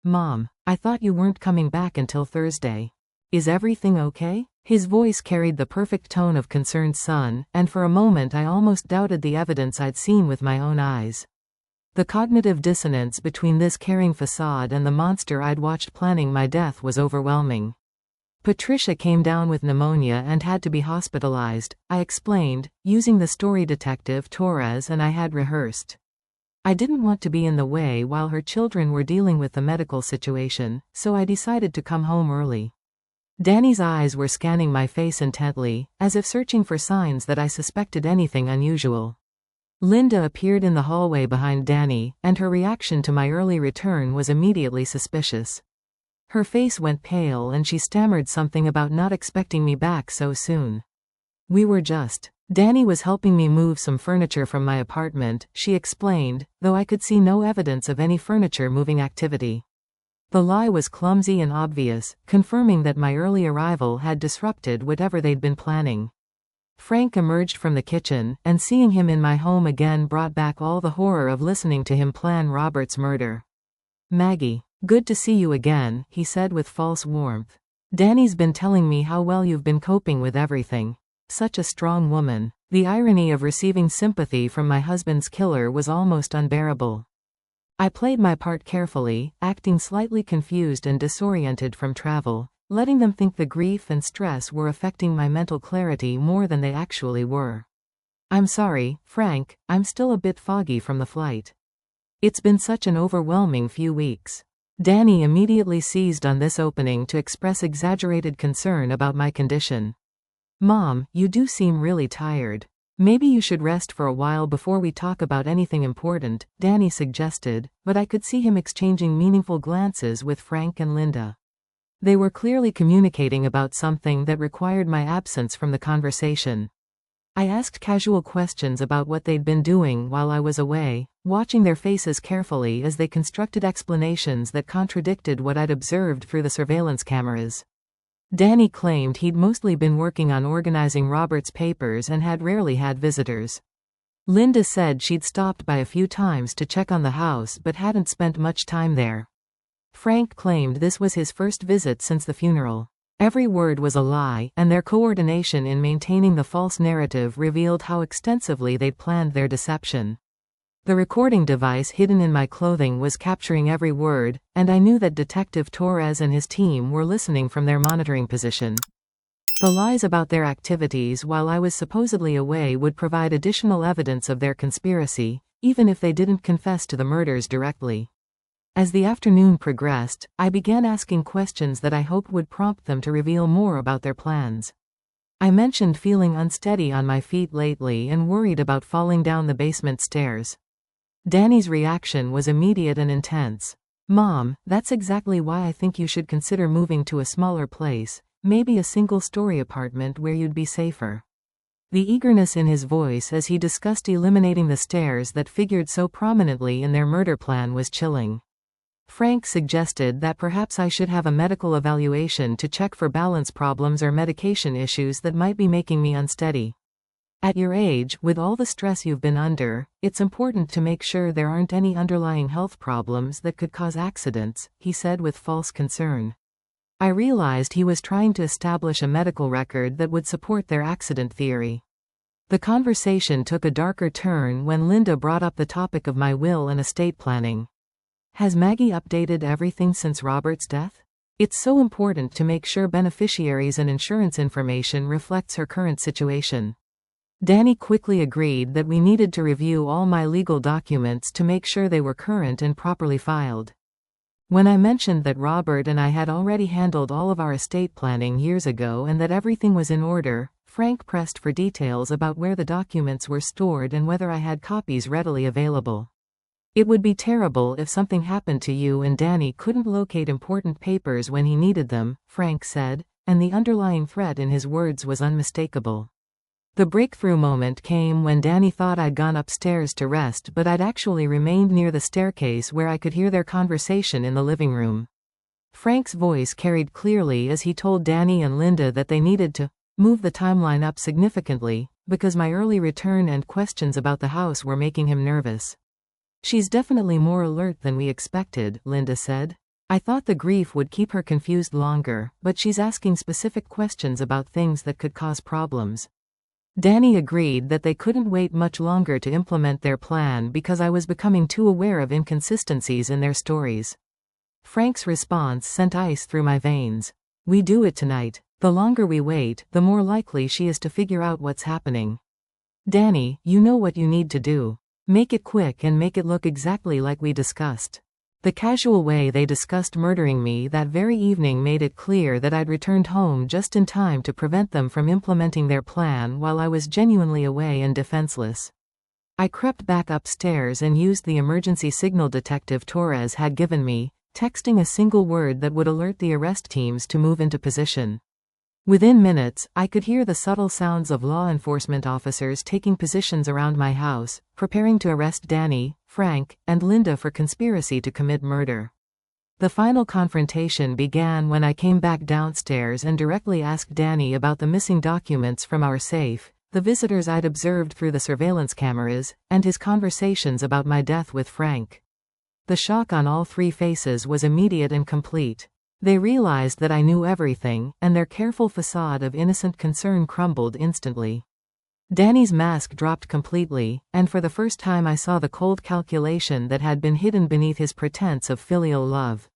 "Mom, I thought you weren't coming back until Thursday. Is everything okay?" His voice carried the perfect tone of concerned son, and for a moment I almost doubted the evidence I'd seen with my own eyes. The cognitive dissonance between this caring facade and the monster I'd watched planning my death was overwhelming. Patricia came down with pneumonia and had to be hospitalized, I explained, using the story Detective Torres and I had rehearsed. I didn't want to be in the way while her children were dealing with the medical situation, so I decided to come home early. Danny's eyes were scanning my face intently, as if searching for signs that I suspected anything unusual. Linda appeared in the hallway behind Danny, and her reaction to my early return was immediately suspicious. Her face went pale and she stammered something about not expecting me back so soon. Danny was helping me move some furniture from my apartment, she explained, though I could see no evidence of any furniture moving activity. The lie was clumsy and obvious, confirming that my early arrival had disrupted whatever they'd been planning. Frank emerged from the kitchen, and seeing him in my home again brought back all the horror of listening to him plan Robert's murder. "Maggie, good to see you again," he said with false warmth. "Danny's been telling me how well you've been coping with everything. Such a strong woman." The irony of receiving sympathy from my husband's killer was almost unbearable. I played my part carefully, acting slightly confused and disoriented from travel, letting them think the grief and stress were affecting my mental clarity more than they actually were. "I'm sorry, Frank, I'm still a bit foggy from the flight. It's been such an overwhelming few weeks." Danny immediately seized on this opening to express exaggerated concern about my condition. "Mom, you do seem really tired. Maybe you should rest for a while before we talk about anything important," Danny suggested, but I could see him exchanging meaningful glances with Frank and Linda. They were clearly communicating about something that required my absence from the conversation. I asked casual questions about what they'd been doing while I was away, watching their faces carefully as they constructed explanations that contradicted what I'd observed through the surveillance cameras. Danny claimed he'd mostly been working on organizing Robert's papers and had rarely had visitors. Linda said she'd stopped by a few times to check on the house but hadn't spent much time there. Frank claimed this was his first visit since the funeral. Every word was a lie, and their coordination in maintaining the false narrative revealed how extensively they'd planned their deception. The recording device hidden in my clothing was capturing every word, and I knew that Detective Torres and his team were listening from their monitoring position. The lies about their activities while I was supposedly away would provide additional evidence of their conspiracy, even if they didn't confess to the murders directly. As the afternoon progressed, I began asking questions that I hoped would prompt them to reveal more about their plans. I mentioned feeling unsteady on my feet lately and worried about falling down the basement stairs. Danny's reaction was immediate and intense. "Mom, that's exactly why I think you should consider moving to a smaller place, maybe a single-story apartment where you'd be safer." The eagerness in his voice as he discussed eliminating the stairs that figured so prominently in their murder plan was chilling. Frank suggested that perhaps I should have a medical evaluation to check for balance problems or medication issues that might be making me unsteady. "At your age, with all the stress you've been under, it's important to make sure there aren't any underlying health problems that could cause accidents," he said with false concern. I realized he was trying to establish a medical record that would support their accident theory. The conversation took a darker turn when Linda brought up the topic of my will and estate planning. "Has Maggie updated everything since Robert's death? It's so important to make sure beneficiaries and insurance information reflects her current situation." Danny quickly agreed that we needed to review all my legal documents to make sure they were current and properly filed. When I mentioned that Robert and I had already handled all of our estate planning years ago and that everything was in order, Frank pressed for details about where the documents were stored and whether I had copies readily available. "It would be terrible if something happened to you and Danny couldn't locate important papers when he needed them," Frank said, and the underlying threat in his words was unmistakable. The breakthrough moment came when Danny thought I'd gone upstairs to rest, but I'd actually remained near the staircase where I could hear their conversation in the living room. Frank's voice carried clearly as he told Danny and Linda that they needed to move the timeline up significantly, because my early return and questions about the house were making him nervous. "She's definitely more alert than we expected," Linda said. "I thought the grief would keep her confused longer, but she's asking specific questions about things that could cause problems." Danny agreed that they couldn't wait much longer to implement their plan because I was becoming too aware of inconsistencies in their stories. Frank's response sent ice through my veins. "We do it tonight. The longer we wait, the more likely she is to figure out what's happening." "Danny, you know what you need to do. Make it quick and make it look exactly like we discussed." The casual way they discussed murdering me that very evening made it clear that I'd returned home just in time to prevent them from implementing their plan while I was genuinely away and defenseless. I crept back upstairs and used the emergency signal Detective Torres had given me, texting a single word that would alert the arrest teams to move into position. Within minutes, I could hear the subtle sounds of law enforcement officers taking positions around my house, preparing to arrest Danny, Frank, and Linda for conspiracy to commit murder. The final confrontation began when I came back downstairs and directly asked Danny about the missing documents from our safe, the visitors I'd observed through the surveillance cameras, and his conversations about my death with Frank. The shock on all three faces was immediate and complete. They realized that I knew everything, and their careful facade of innocent concern crumbled instantly. Danny's mask dropped completely, and for the first time I saw the cold calculation that had been hidden beneath his pretense of filial love.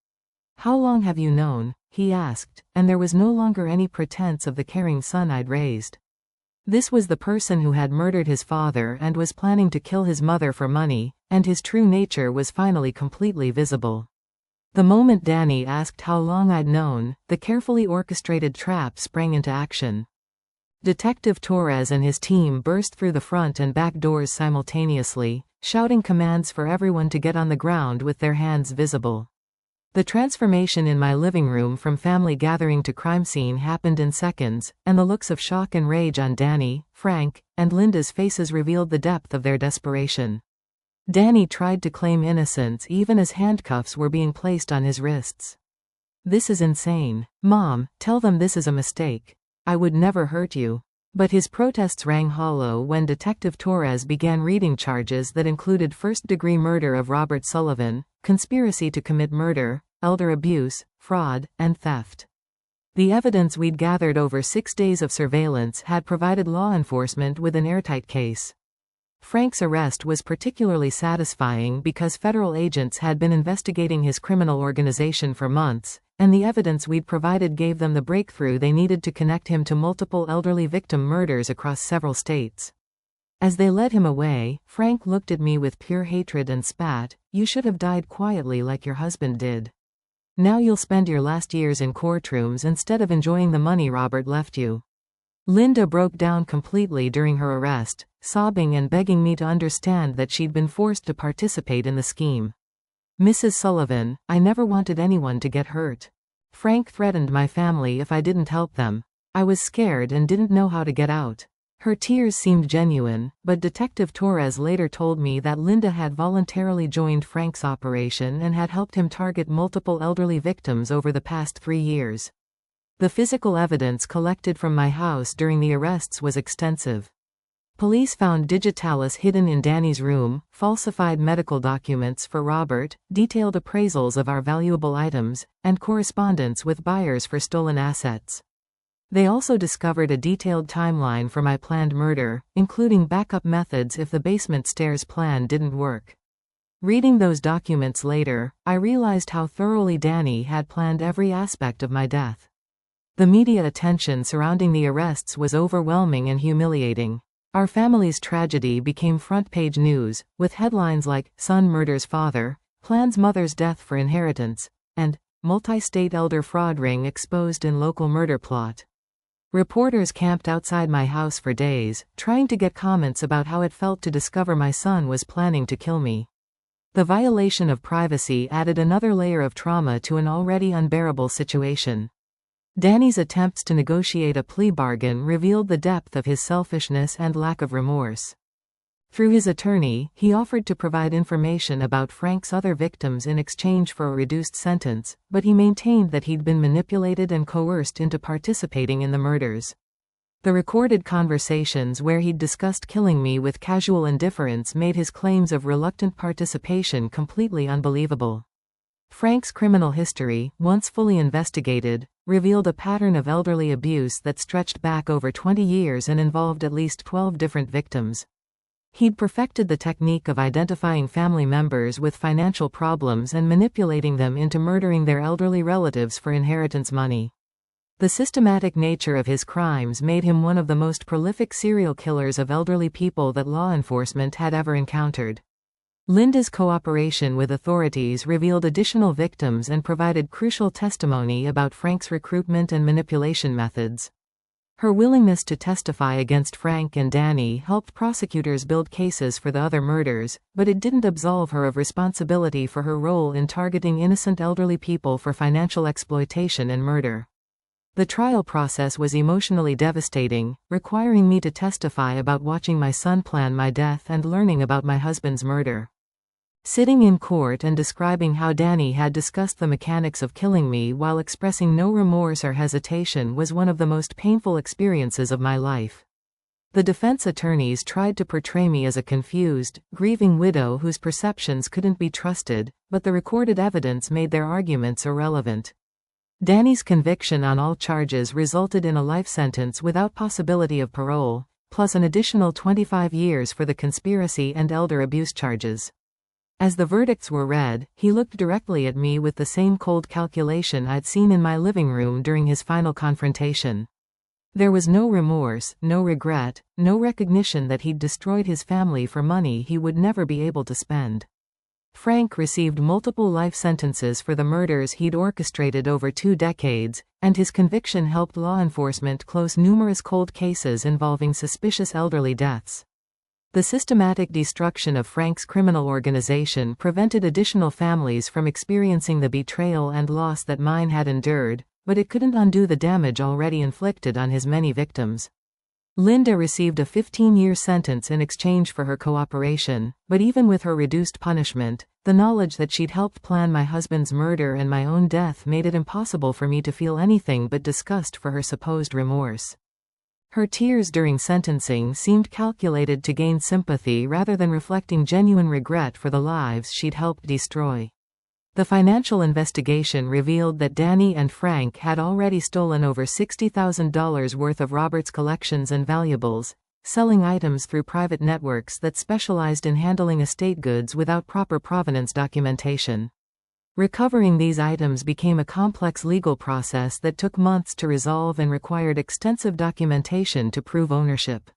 "How long have you known?" he asked, and there was no longer any pretense of the caring son I'd raised. This was the person who had murdered his father and was planning to kill his mother for money, and his true nature was finally completely visible. The moment Danny asked how long I'd known, the carefully orchestrated trap sprang into action. Detective Torres and his team burst through the front and back doors simultaneously, shouting commands for everyone to get on the ground with their hands visible. The transformation in my living room from family gathering to crime scene happened in seconds, and the looks of shock and rage on Danny, Frank, and Linda's faces revealed the depth of their desperation. Danny tried to claim innocence even as handcuffs were being placed on his wrists. "This is insane. Mom, tell them this is a mistake. I would never hurt you." But his protests rang hollow when Detective Torres began reading charges that included first-degree murder of Margaret Sullivan, conspiracy to commit murder, elder abuse, fraud, and theft. The evidence we'd gathered over 6 days of surveillance had provided law enforcement with an airtight case. Frank's arrest was particularly satisfying because federal agents had been investigating his criminal organization for months, and the evidence we'd provided gave them the breakthrough they needed to connect him to multiple elderly victim murders across several states. As they led him away, Frank looked at me with pure hatred and spat, "You should have died quietly like your husband did. Now you'll spend your last years in courtrooms instead of enjoying the money Robert left you." Linda broke down completely during her arrest, sobbing and begging me to understand that she'd been forced to participate in the scheme. "Mrs. Sullivan, I never wanted anyone to get hurt. Frank threatened my family if I didn't help them. I was scared and didn't know how to get out." Her tears seemed genuine, but Detective Torres later told me that Linda had voluntarily joined Frank's operation and had helped him target multiple elderly victims over the past 3 years. The physical evidence collected from my house during the arrests was extensive. Police found digitalis hidden in Danny's room, falsified medical documents for Robert, detailed appraisals of our valuable items, and correspondence with buyers for stolen assets. They also discovered a detailed timeline for my planned murder, including backup methods if the basement stairs plan didn't work. Reading those documents later, I realized how thoroughly Danny had planned every aspect of my death. The media attention surrounding the arrests was overwhelming and humiliating. Our family's tragedy became front-page news, with headlines like, "Son murders father," "Plans mother's death for inheritance," and "Multi-state elder fraud ring exposed in local murder plot." Reporters camped outside my house for days, trying to get comments about how it felt to discover my son was planning to kill me. The violation of privacy added another layer of trauma to an already unbearable situation. Danny's attempts to negotiate a plea bargain revealed the depth of his selfishness and lack of remorse. Through his attorney, he offered to provide information about Frank's other victims in exchange for a reduced sentence, but he maintained that he'd been manipulated and coerced into participating in the murders. The recorded conversations where he'd discussed killing me with casual indifference made his claims of reluctant participation completely unbelievable. Frank's criminal history, once fully investigated, revealed a pattern of elderly abuse that stretched back over 20 years and involved at least 12 different victims. He'd perfected the technique of identifying family members with financial problems and manipulating them into murdering their elderly relatives for inheritance money. The systematic nature of his crimes made him one of the most prolific serial killers of elderly people that law enforcement had ever encountered. Linda's cooperation with authorities revealed additional victims and provided crucial testimony about Frank's recruitment and manipulation methods. Her willingness to testify against Frank and Danny helped prosecutors build cases for the other murders, but it didn't absolve her of responsibility for her role in targeting innocent elderly people for financial exploitation and murder. The trial process was emotionally devastating, requiring me to testify about watching my son plan my death and learning about my husband's murder. Sitting in court and describing how Danny had discussed the mechanics of killing me while expressing no remorse or hesitation was one of the most painful experiences of my life. The defense attorneys tried to portray me as a confused, grieving widow whose perceptions couldn't be trusted, but the recorded evidence made their arguments irrelevant. Danny's conviction on all charges resulted in a life sentence without possibility of parole, plus an additional 25 years for the conspiracy and elder abuse charges. As the verdicts were read, he looked directly at me with the same cold calculation I'd seen in my living room during his final confrontation. There was no remorse, no regret, no recognition that he'd destroyed his family for money he would never be able to spend. Frank received multiple life sentences for the murders he'd orchestrated over 2 decades, and his conviction helped law enforcement close numerous cold cases involving suspicious elderly deaths. The systematic destruction of Frank's criminal organization prevented additional families from experiencing the betrayal and loss that mine had endured, but it couldn't undo the damage already inflicted on his many victims. Linda received a 15-year sentence in exchange for her cooperation, but even with her reduced punishment, the knowledge that she'd helped plan my husband's murder and my own death made it impossible for me to feel anything but disgust for her supposed remorse. Her tears during sentencing seemed calculated to gain sympathy rather than reflecting genuine regret for the lives she'd helped destroy. The financial investigation revealed that Danny and Frank had already stolen over $60,000 worth of Robert's collections and valuables, selling items through private networks that specialized in handling estate goods without proper provenance documentation. Recovering these items became a complex legal process that took months to resolve and required extensive documentation to prove ownership.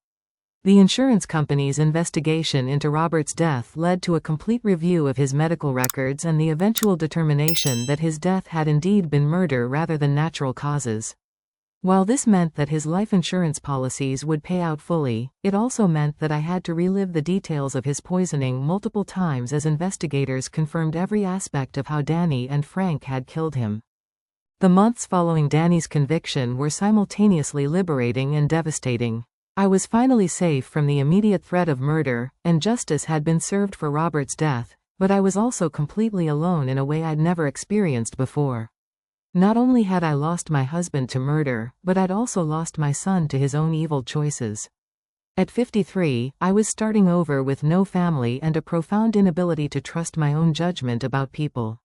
The insurance company's investigation into Robert's death led to a complete review of his medical records and the eventual determination that his death had indeed been murder rather than natural causes. While this meant that his life insurance policies would pay out fully, it also meant that I had to relive the details of his poisoning multiple times as investigators confirmed every aspect of how Danny and Frank had killed him. The months following Danny's conviction were simultaneously liberating and devastating. I was finally safe from the immediate threat of murder, and justice had been served for Robert's death, but I was also completely alone in a way I'd never experienced before. Not only had I lost my husband to murder, but I'd also lost my son to his own evil choices. At 53, I was starting over with no family and a profound inability to trust my own judgment about people.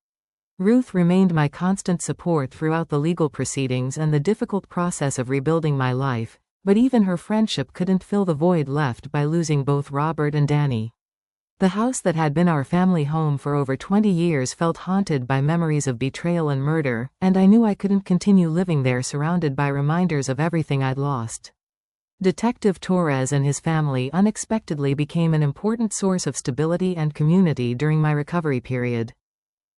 Ruth remained my constant support throughout the legal proceedings and the difficult process of rebuilding my life, but even her friendship couldn't fill the void left by losing both Robert and Danny. The house that had been our family home for over 20 years felt haunted by memories of betrayal and murder, and I knew I couldn't continue living there surrounded by reminders of everything I'd lost. Detective Torres and his family unexpectedly became an important source of stability and community during my recovery period.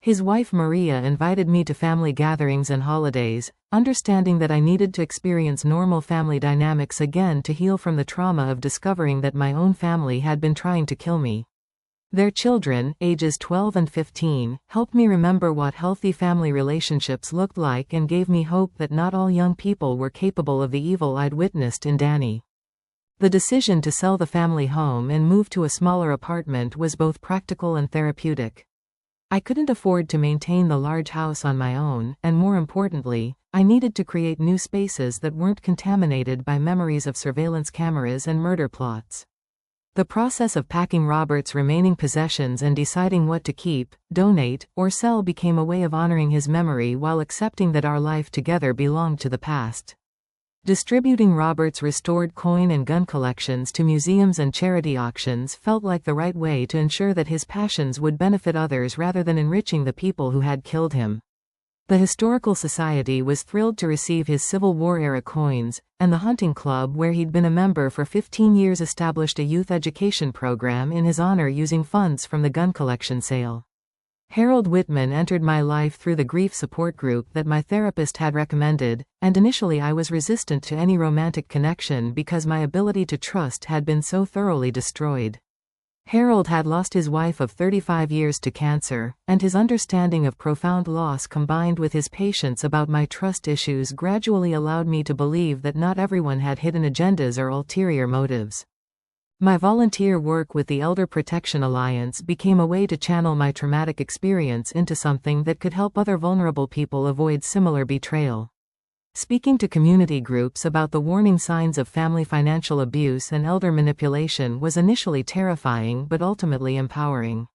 His wife Maria invited me to family gatherings and holidays, understanding that I needed to experience normal family dynamics again to heal from the trauma of discovering that my own family had been trying to kill me. Their children, ages 12 and 15, helped me remember what healthy family relationships looked like and gave me hope that not all young people were capable of the evil I'd witnessed in Danny. The decision to sell the family home and move to a smaller apartment was both practical and therapeutic. I couldn't afford to maintain the large house on my own, and more importantly, I needed to create new spaces that weren't contaminated by memories of surveillance cameras and murder plots. The process of packing Robert's remaining possessions and deciding what to keep, donate, or sell became a way of honoring his memory while accepting that our life together belonged to the past. Distributing Robert's restored coin and gun collections to museums and charity auctions felt like the right way to ensure that his passions would benefit others rather than enriching the people who had killed him. The Historical Society was thrilled to receive his Civil War-era coins, and the hunting club where he'd been a member for 15 years established a youth education program in his honor using funds from the gun collection sale. Harold Whitman entered my life through the grief support group that my therapist had recommended, and initially I was resistant to any romantic connection because my ability to trust had been so thoroughly destroyed. Harold had lost his wife of 35 years to cancer, and his understanding of profound loss combined with his patience about my trust issues gradually allowed me to believe that not everyone had hidden agendas or ulterior motives. My volunteer work with the Elder Protection Alliance became a way to channel my traumatic experience into something that could help other vulnerable people avoid similar betrayal. Speaking to community groups about the warning signs of family financial abuse and elder manipulation was initially terrifying but ultimately empowering.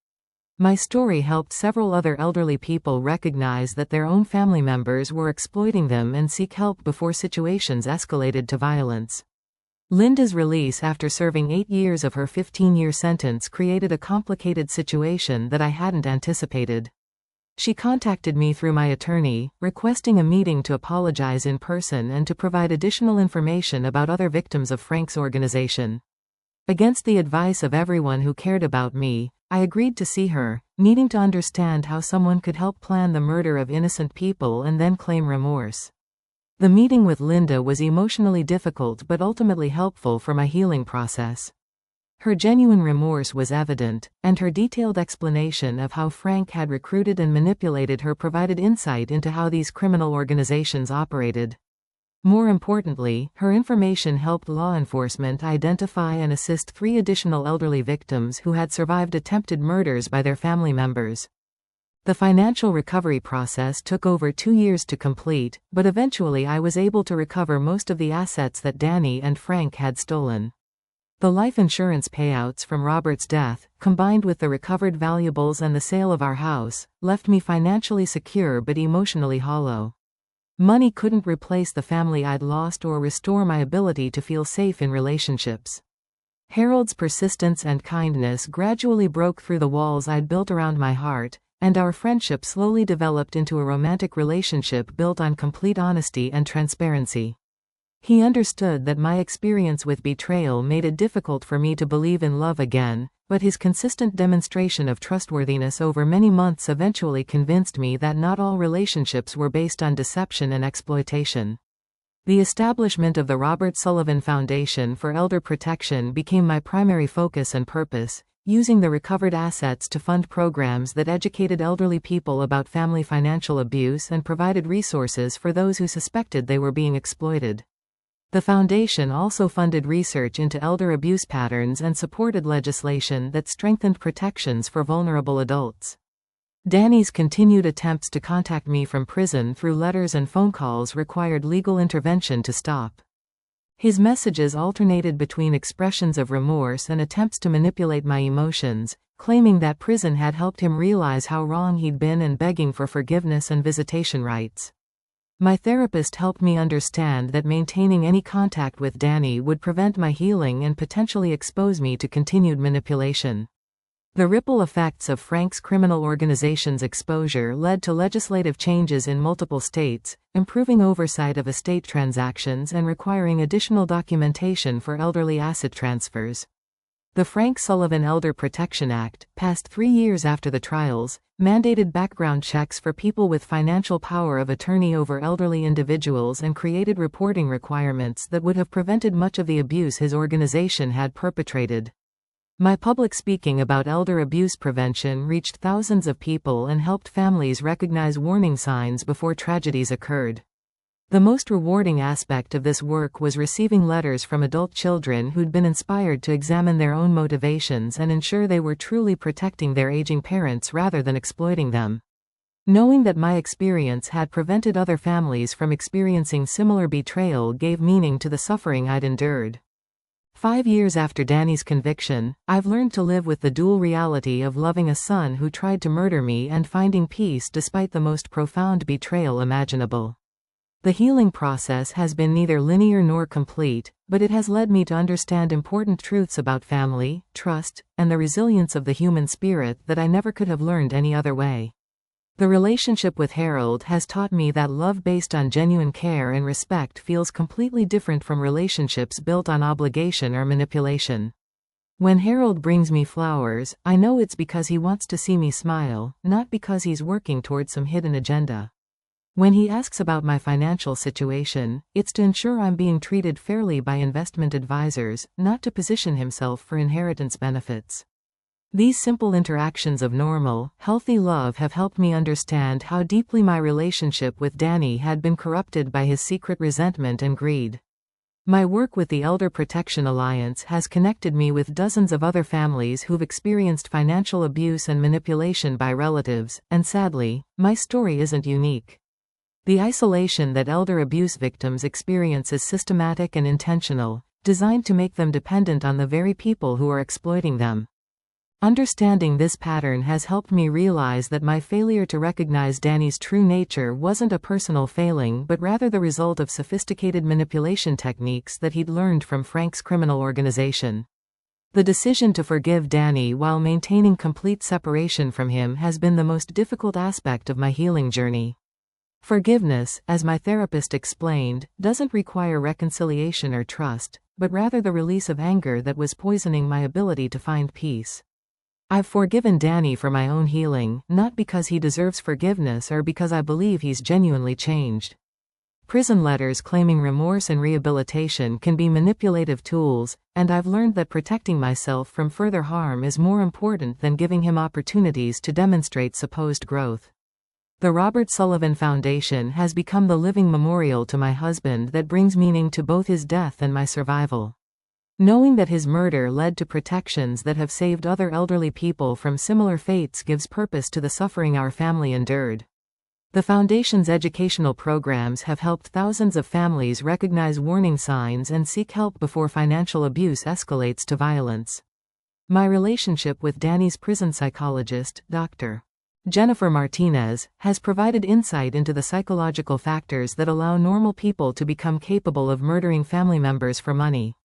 My story helped several other elderly people recognize that their own family members were exploiting them and seek help before situations escalated to violence. Linda's release after serving 8 years of her 15-year sentence created a complicated situation that I hadn't anticipated. She contacted me through my attorney, requesting a meeting to apologize in person and to provide additional information about other victims of Frank's organization. Against the advice of everyone who cared about me, I agreed to see her, needing to understand how someone could help plan the murder of innocent people and then claim remorse. The meeting with Linda was emotionally difficult but ultimately helpful for my healing process. Her genuine remorse was evident, and her detailed explanation of how Frank had recruited and manipulated her provided insight into how these criminal organizations operated. More importantly, her information helped law enforcement identify and assist 3 additional elderly victims who had survived attempted murders by their family members. The financial recovery process took over 2 years to complete, but eventually I was able to recover most of the assets that Danny and Frank had stolen. The life insurance payouts from Robert's death, combined with the recovered valuables and the sale of our house, left me financially secure but emotionally hollow. Money couldn't replace the family I'd lost or restore my ability to feel safe in relationships. Harold's persistence and kindness gradually broke through the walls I'd built around my heart, and our friendship slowly developed into a romantic relationship built on complete honesty and transparency. He understood that my experience with betrayal made it difficult for me to believe in love again, but his consistent demonstration of trustworthiness over many months eventually convinced me that not all relationships were based on deception and exploitation. The establishment of the Robert Sullivan Foundation for Elder Protection became my primary focus and purpose, using the recovered assets to fund programs that educated elderly people about family financial abuse and provided resources for those who suspected they were being exploited. The foundation also funded research into elder abuse patterns and supported legislation that strengthened protections for vulnerable adults. Danny's continued attempts to contact me from prison through letters and phone calls required legal intervention to stop. His messages alternated between expressions of remorse and attempts to manipulate my emotions, claiming that prison had helped him realize how wrong he'd been and begging for forgiveness and visitation rights. My therapist helped me understand that maintaining any contact with Danny would prevent my healing and potentially expose me to continued manipulation. The ripple effects of Frank's criminal organization's exposure led to legislative changes in multiple states, improving oversight of estate transactions and requiring additional documentation for elderly asset transfers. The Frank Sullivan Elder Protection Act, passed 3 years after the trials, mandated background checks for people with financial power of attorney over elderly individuals and created reporting requirements that would have prevented much of the abuse his organization had perpetrated. My public speaking about elder abuse prevention reached thousands of people and helped families recognize warning signs before tragedies occurred. The most rewarding aspect of this work was receiving letters from adult children who'd been inspired to examine their own motivations and ensure they were truly protecting their aging parents rather than exploiting them. Knowing that my experience had prevented other families from experiencing similar betrayal gave meaning to the suffering I'd endured. 5 years after Danny's conviction, I've learned to live with the dual reality of loving a son who tried to murder me and finding peace despite the most profound betrayal imaginable. The healing process has been neither linear nor complete, but it has led me to understand important truths about family, trust, and the resilience of the human spirit that I never could have learned any other way. The relationship with Harold has taught me that love based on genuine care and respect feels completely different from relationships built on obligation or manipulation. When Harold brings me flowers, I know it's because he wants to see me smile, not because he's working towards some hidden agenda. When he asks about my financial situation, it's to ensure I'm being treated fairly by investment advisors, not to position himself for inheritance benefits. These simple interactions of normal, healthy love have helped me understand how deeply my relationship with Danny had been corrupted by his secret resentment and greed. My work with the Elder Protection Alliance has connected me with dozens of other families who've experienced financial abuse and manipulation by relatives, and sadly, my story isn't unique. The isolation that elder abuse victims experience is systematic and intentional, designed to make them dependent on the very people who are exploiting them. Understanding this pattern has helped me realize that my failure to recognize Danny's true nature wasn't a personal failing but rather the result of sophisticated manipulation techniques that he'd learned from Frank's criminal organization. The decision to forgive Danny while maintaining complete separation from him has been the most difficult aspect of my healing journey. Forgiveness, as my therapist explained, doesn't require reconciliation or trust, but rather the release of anger that was poisoning my ability to find peace. I've forgiven Danny for my own healing, not because he deserves forgiveness or because I believe he's genuinely changed. Prison letters claiming remorse and rehabilitation can be manipulative tools, and I've learned that protecting myself from further harm is more important than giving him opportunities to demonstrate supposed growth. The Robert Sullivan Foundation has become the living memorial to my husband that brings meaning to both his death and my survival. Knowing that his murder led to protections that have saved other elderly people from similar fates gives purpose to the suffering our family endured. The Foundation's educational programs have helped thousands of families recognize warning signs and seek help before financial abuse escalates to violence. My relationship with Danny's prison psychologist, Dr. Jennifer Martinez, has provided insight into the psychological factors that allow normal people to become capable of murdering family members for money.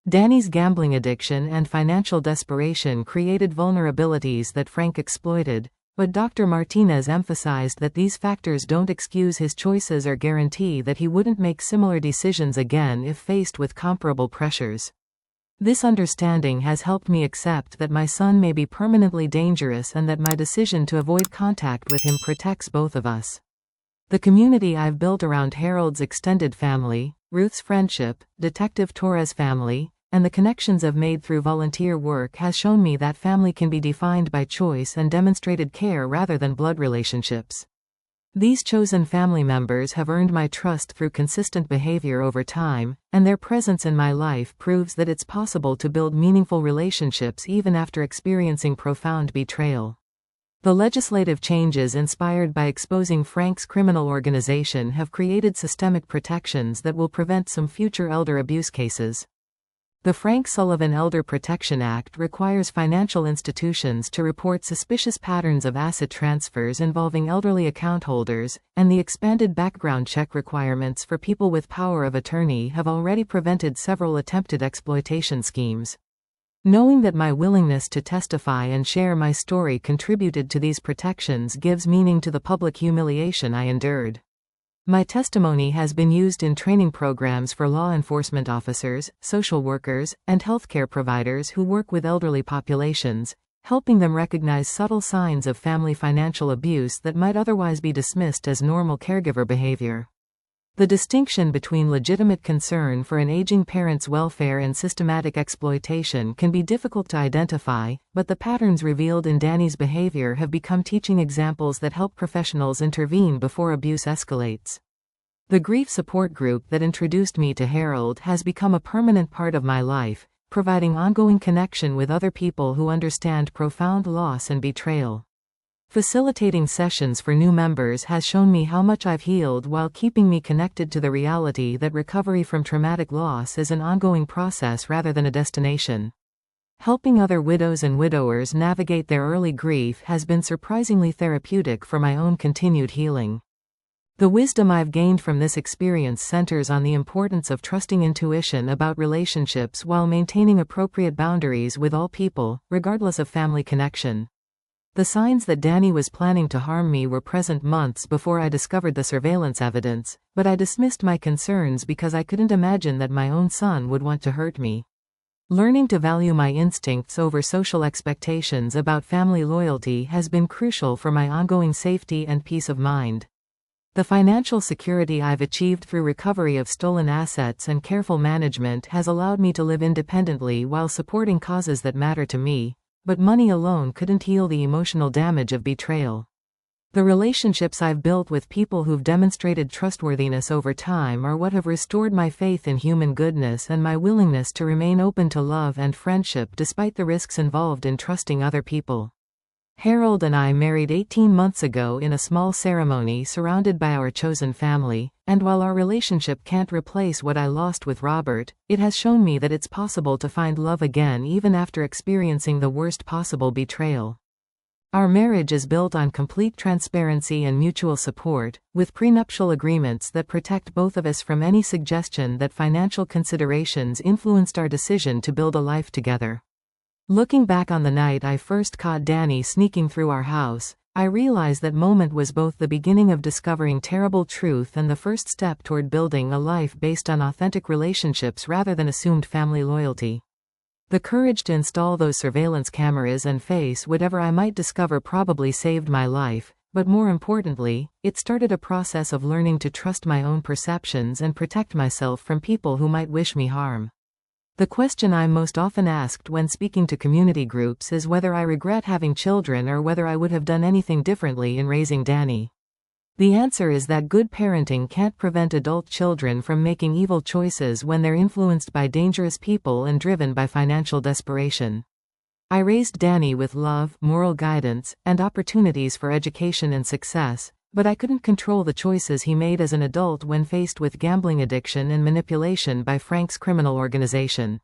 Danny's gambling addiction and financial desperation created vulnerabilities that Frank exploited, but Dr. Martinez emphasized that these factors don't excuse his choices or guarantee that he wouldn't make similar decisions again if faced with comparable pressures. This understanding has helped me accept that my son may be permanently dangerous and that my decision to avoid contact with him protects both of us. The community I've built around Harold's extended family, Ruth's friendship, Detective Torres' family, and the connections I've made through volunteer work has shown me that family can be defined by choice and demonstrated care rather than blood relationships. These chosen family members have earned my trust through consistent behavior over time, and their presence in my life proves that it's possible to build meaningful relationships even after experiencing profound betrayal. The legislative changes inspired by exposing Frank's criminal organization have created systemic protections that will prevent some future elder abuse cases. The Frank Sullivan Elder Protection Act requires financial institutions to report suspicious patterns of asset transfers involving elderly account holders, and the expanded background check requirements for people with power of attorney have already prevented several attempted exploitation schemes. Knowing that my willingness to testify and share my story contributed to these protections gives meaning to the public humiliation I endured. My testimony has been used in training programs for law enforcement officers, social workers, and healthcare providers who work with elderly populations, helping them recognize subtle signs of family financial abuse that might otherwise be dismissed as normal caregiver behavior. The distinction between legitimate concern for an aging parent's welfare and systematic exploitation can be difficult to identify, but the patterns revealed in Danny's behavior have become teaching examples that help professionals intervene before abuse escalates. The grief support group that introduced me to Harold has become a permanent part of my life, providing ongoing connection with other people who understand profound loss and betrayal. Facilitating sessions for new members has shown me how much I've healed while keeping me connected to the reality that recovery from traumatic loss is an ongoing process rather than a destination. Helping other widows and widowers navigate their early grief has been surprisingly therapeutic for my own continued healing. The wisdom I've gained from this experience centers on the importance of trusting intuition about relationships while maintaining appropriate boundaries with all people, regardless of family connection. The signs that Danny was planning to harm me were present months before I discovered the surveillance evidence, but I dismissed my concerns because I couldn't imagine that my own son would want to hurt me. Learning to value my instincts over social expectations about family loyalty has been crucial for my ongoing safety and peace of mind. The financial security I've achieved through recovery of stolen assets and careful management has allowed me to live independently while supporting causes that matter to me. But money alone couldn't heal the emotional damage of betrayal. The relationships I've built with people who've demonstrated trustworthiness over time are what have restored my faith in human goodness and my willingness to remain open to love and friendship despite the risks involved in trusting other people. Harold and I married 18 months ago in a small ceremony surrounded by our chosen family, and while our relationship can't replace what I lost with Robert, it has shown me that it's possible to find love again even after experiencing the worst possible betrayal. Our marriage is built on complete transparency and mutual support, with prenuptial agreements that protect both of us from any suggestion that financial considerations influenced our decision to build a life together. Looking back on the night I first caught Danny sneaking through our house, I realized that moment was both the beginning of discovering terrible truth and the first step toward building a life based on authentic relationships rather than assumed family loyalty. The courage to install those surveillance cameras and face whatever I might discover probably saved my life, but more importantly, it started a process of learning to trust my own perceptions and protect myself from people who might wish me harm. The question I'm most often asked when speaking to community groups is whether I regret having children or whether I would have done anything differently in raising Danny. The answer is that good parenting can't prevent adult children from making evil choices when they're influenced by dangerous people and driven by financial desperation. I raised Danny with love, moral guidance, and opportunities for education and success, but I couldn't control the choices he made as an adult when faced with gambling addiction and manipulation by Frank's criminal organization.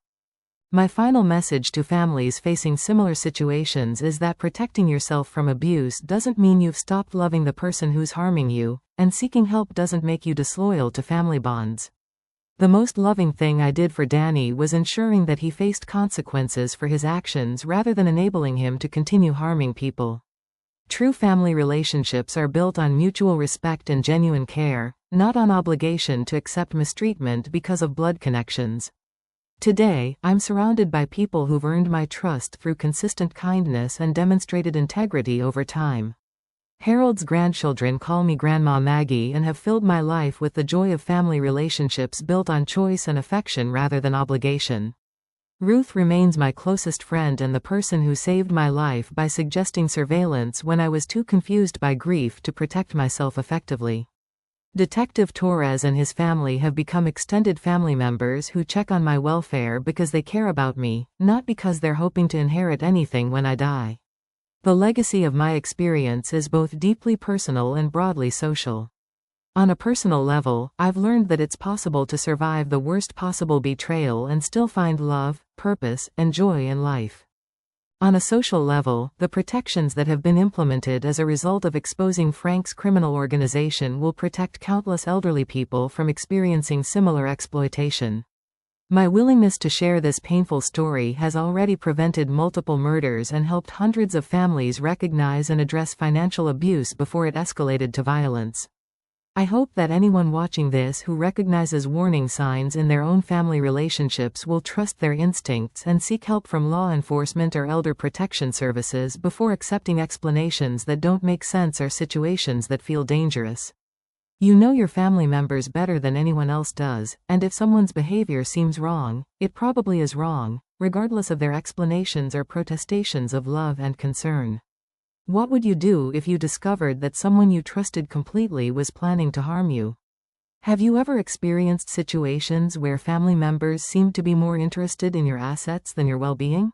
My final message to families facing similar situations is that protecting yourself from abuse doesn't mean you've stopped loving the person who's harming you, and seeking help doesn't make you disloyal to family bonds. The most loving thing I did for Danny was ensuring that he faced consequences for his actions rather than enabling him to continue harming people. True family relationships are built on mutual respect and genuine care, not on obligation to accept mistreatment because of blood connections. Today, I'm surrounded by people who've earned my trust through consistent kindness and demonstrated integrity over time. Harold's grandchildren call me Grandma Maggie and have filled my life with the joy of family relationships built on choice and affection rather than obligation. Ruth remains my closest friend and the person who saved my life by suggesting surveillance when I was too confused by grief to protect myself effectively. Detective Torres and his family have become extended family members who check on my welfare because they care about me, not because they're hoping to inherit anything when I die. The legacy of my experience is both deeply personal and broadly social. On a personal level, I've learned that it's possible to survive the worst possible betrayal and still find love, purpose, and joy in life. On a social level, the protections that have been implemented as a result of exposing Frank's criminal organization will protect countless elderly people from experiencing similar exploitation. My willingness to share this painful story has already prevented multiple murders and helped hundreds of families recognize and address financial abuse before it escalated to violence. I hope that anyone watching this who recognizes warning signs in their own family relationships will trust their instincts and seek help from law enforcement or elder protection services before accepting explanations that don't make sense or situations that feel dangerous. You know your family members better than anyone else does, and if someone's behavior seems wrong, it probably is wrong, regardless of their explanations or protestations of love and concern. What would you do if you discovered that someone you trusted completely was planning to harm you? Have you ever experienced situations where family members seemed to be more interested in your assets than your well-being?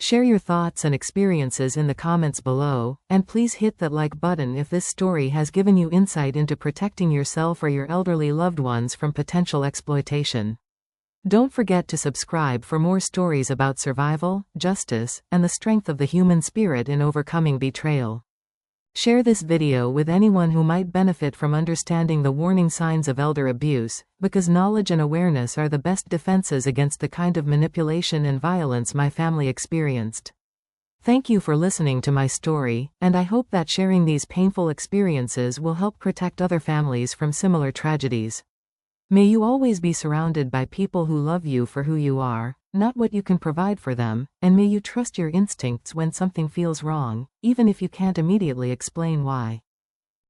Share your thoughts and experiences in the comments below, and please hit that like button if this story has given you insight into protecting yourself or your elderly loved ones from potential exploitation. Don't forget to subscribe for more stories about survival, justice, and the strength of the human spirit in overcoming betrayal. Share this video with anyone who might benefit from understanding the warning signs of elder abuse, because knowledge and awareness are the best defenses against the kind of manipulation and violence my family experienced. Thank you for listening to my story, and I hope that sharing these painful experiences will help protect other families from similar tragedies. May you always be surrounded by people who love you for who you are, not what you can provide for them, and may you trust your instincts when something feels wrong, even if you can't immediately explain why.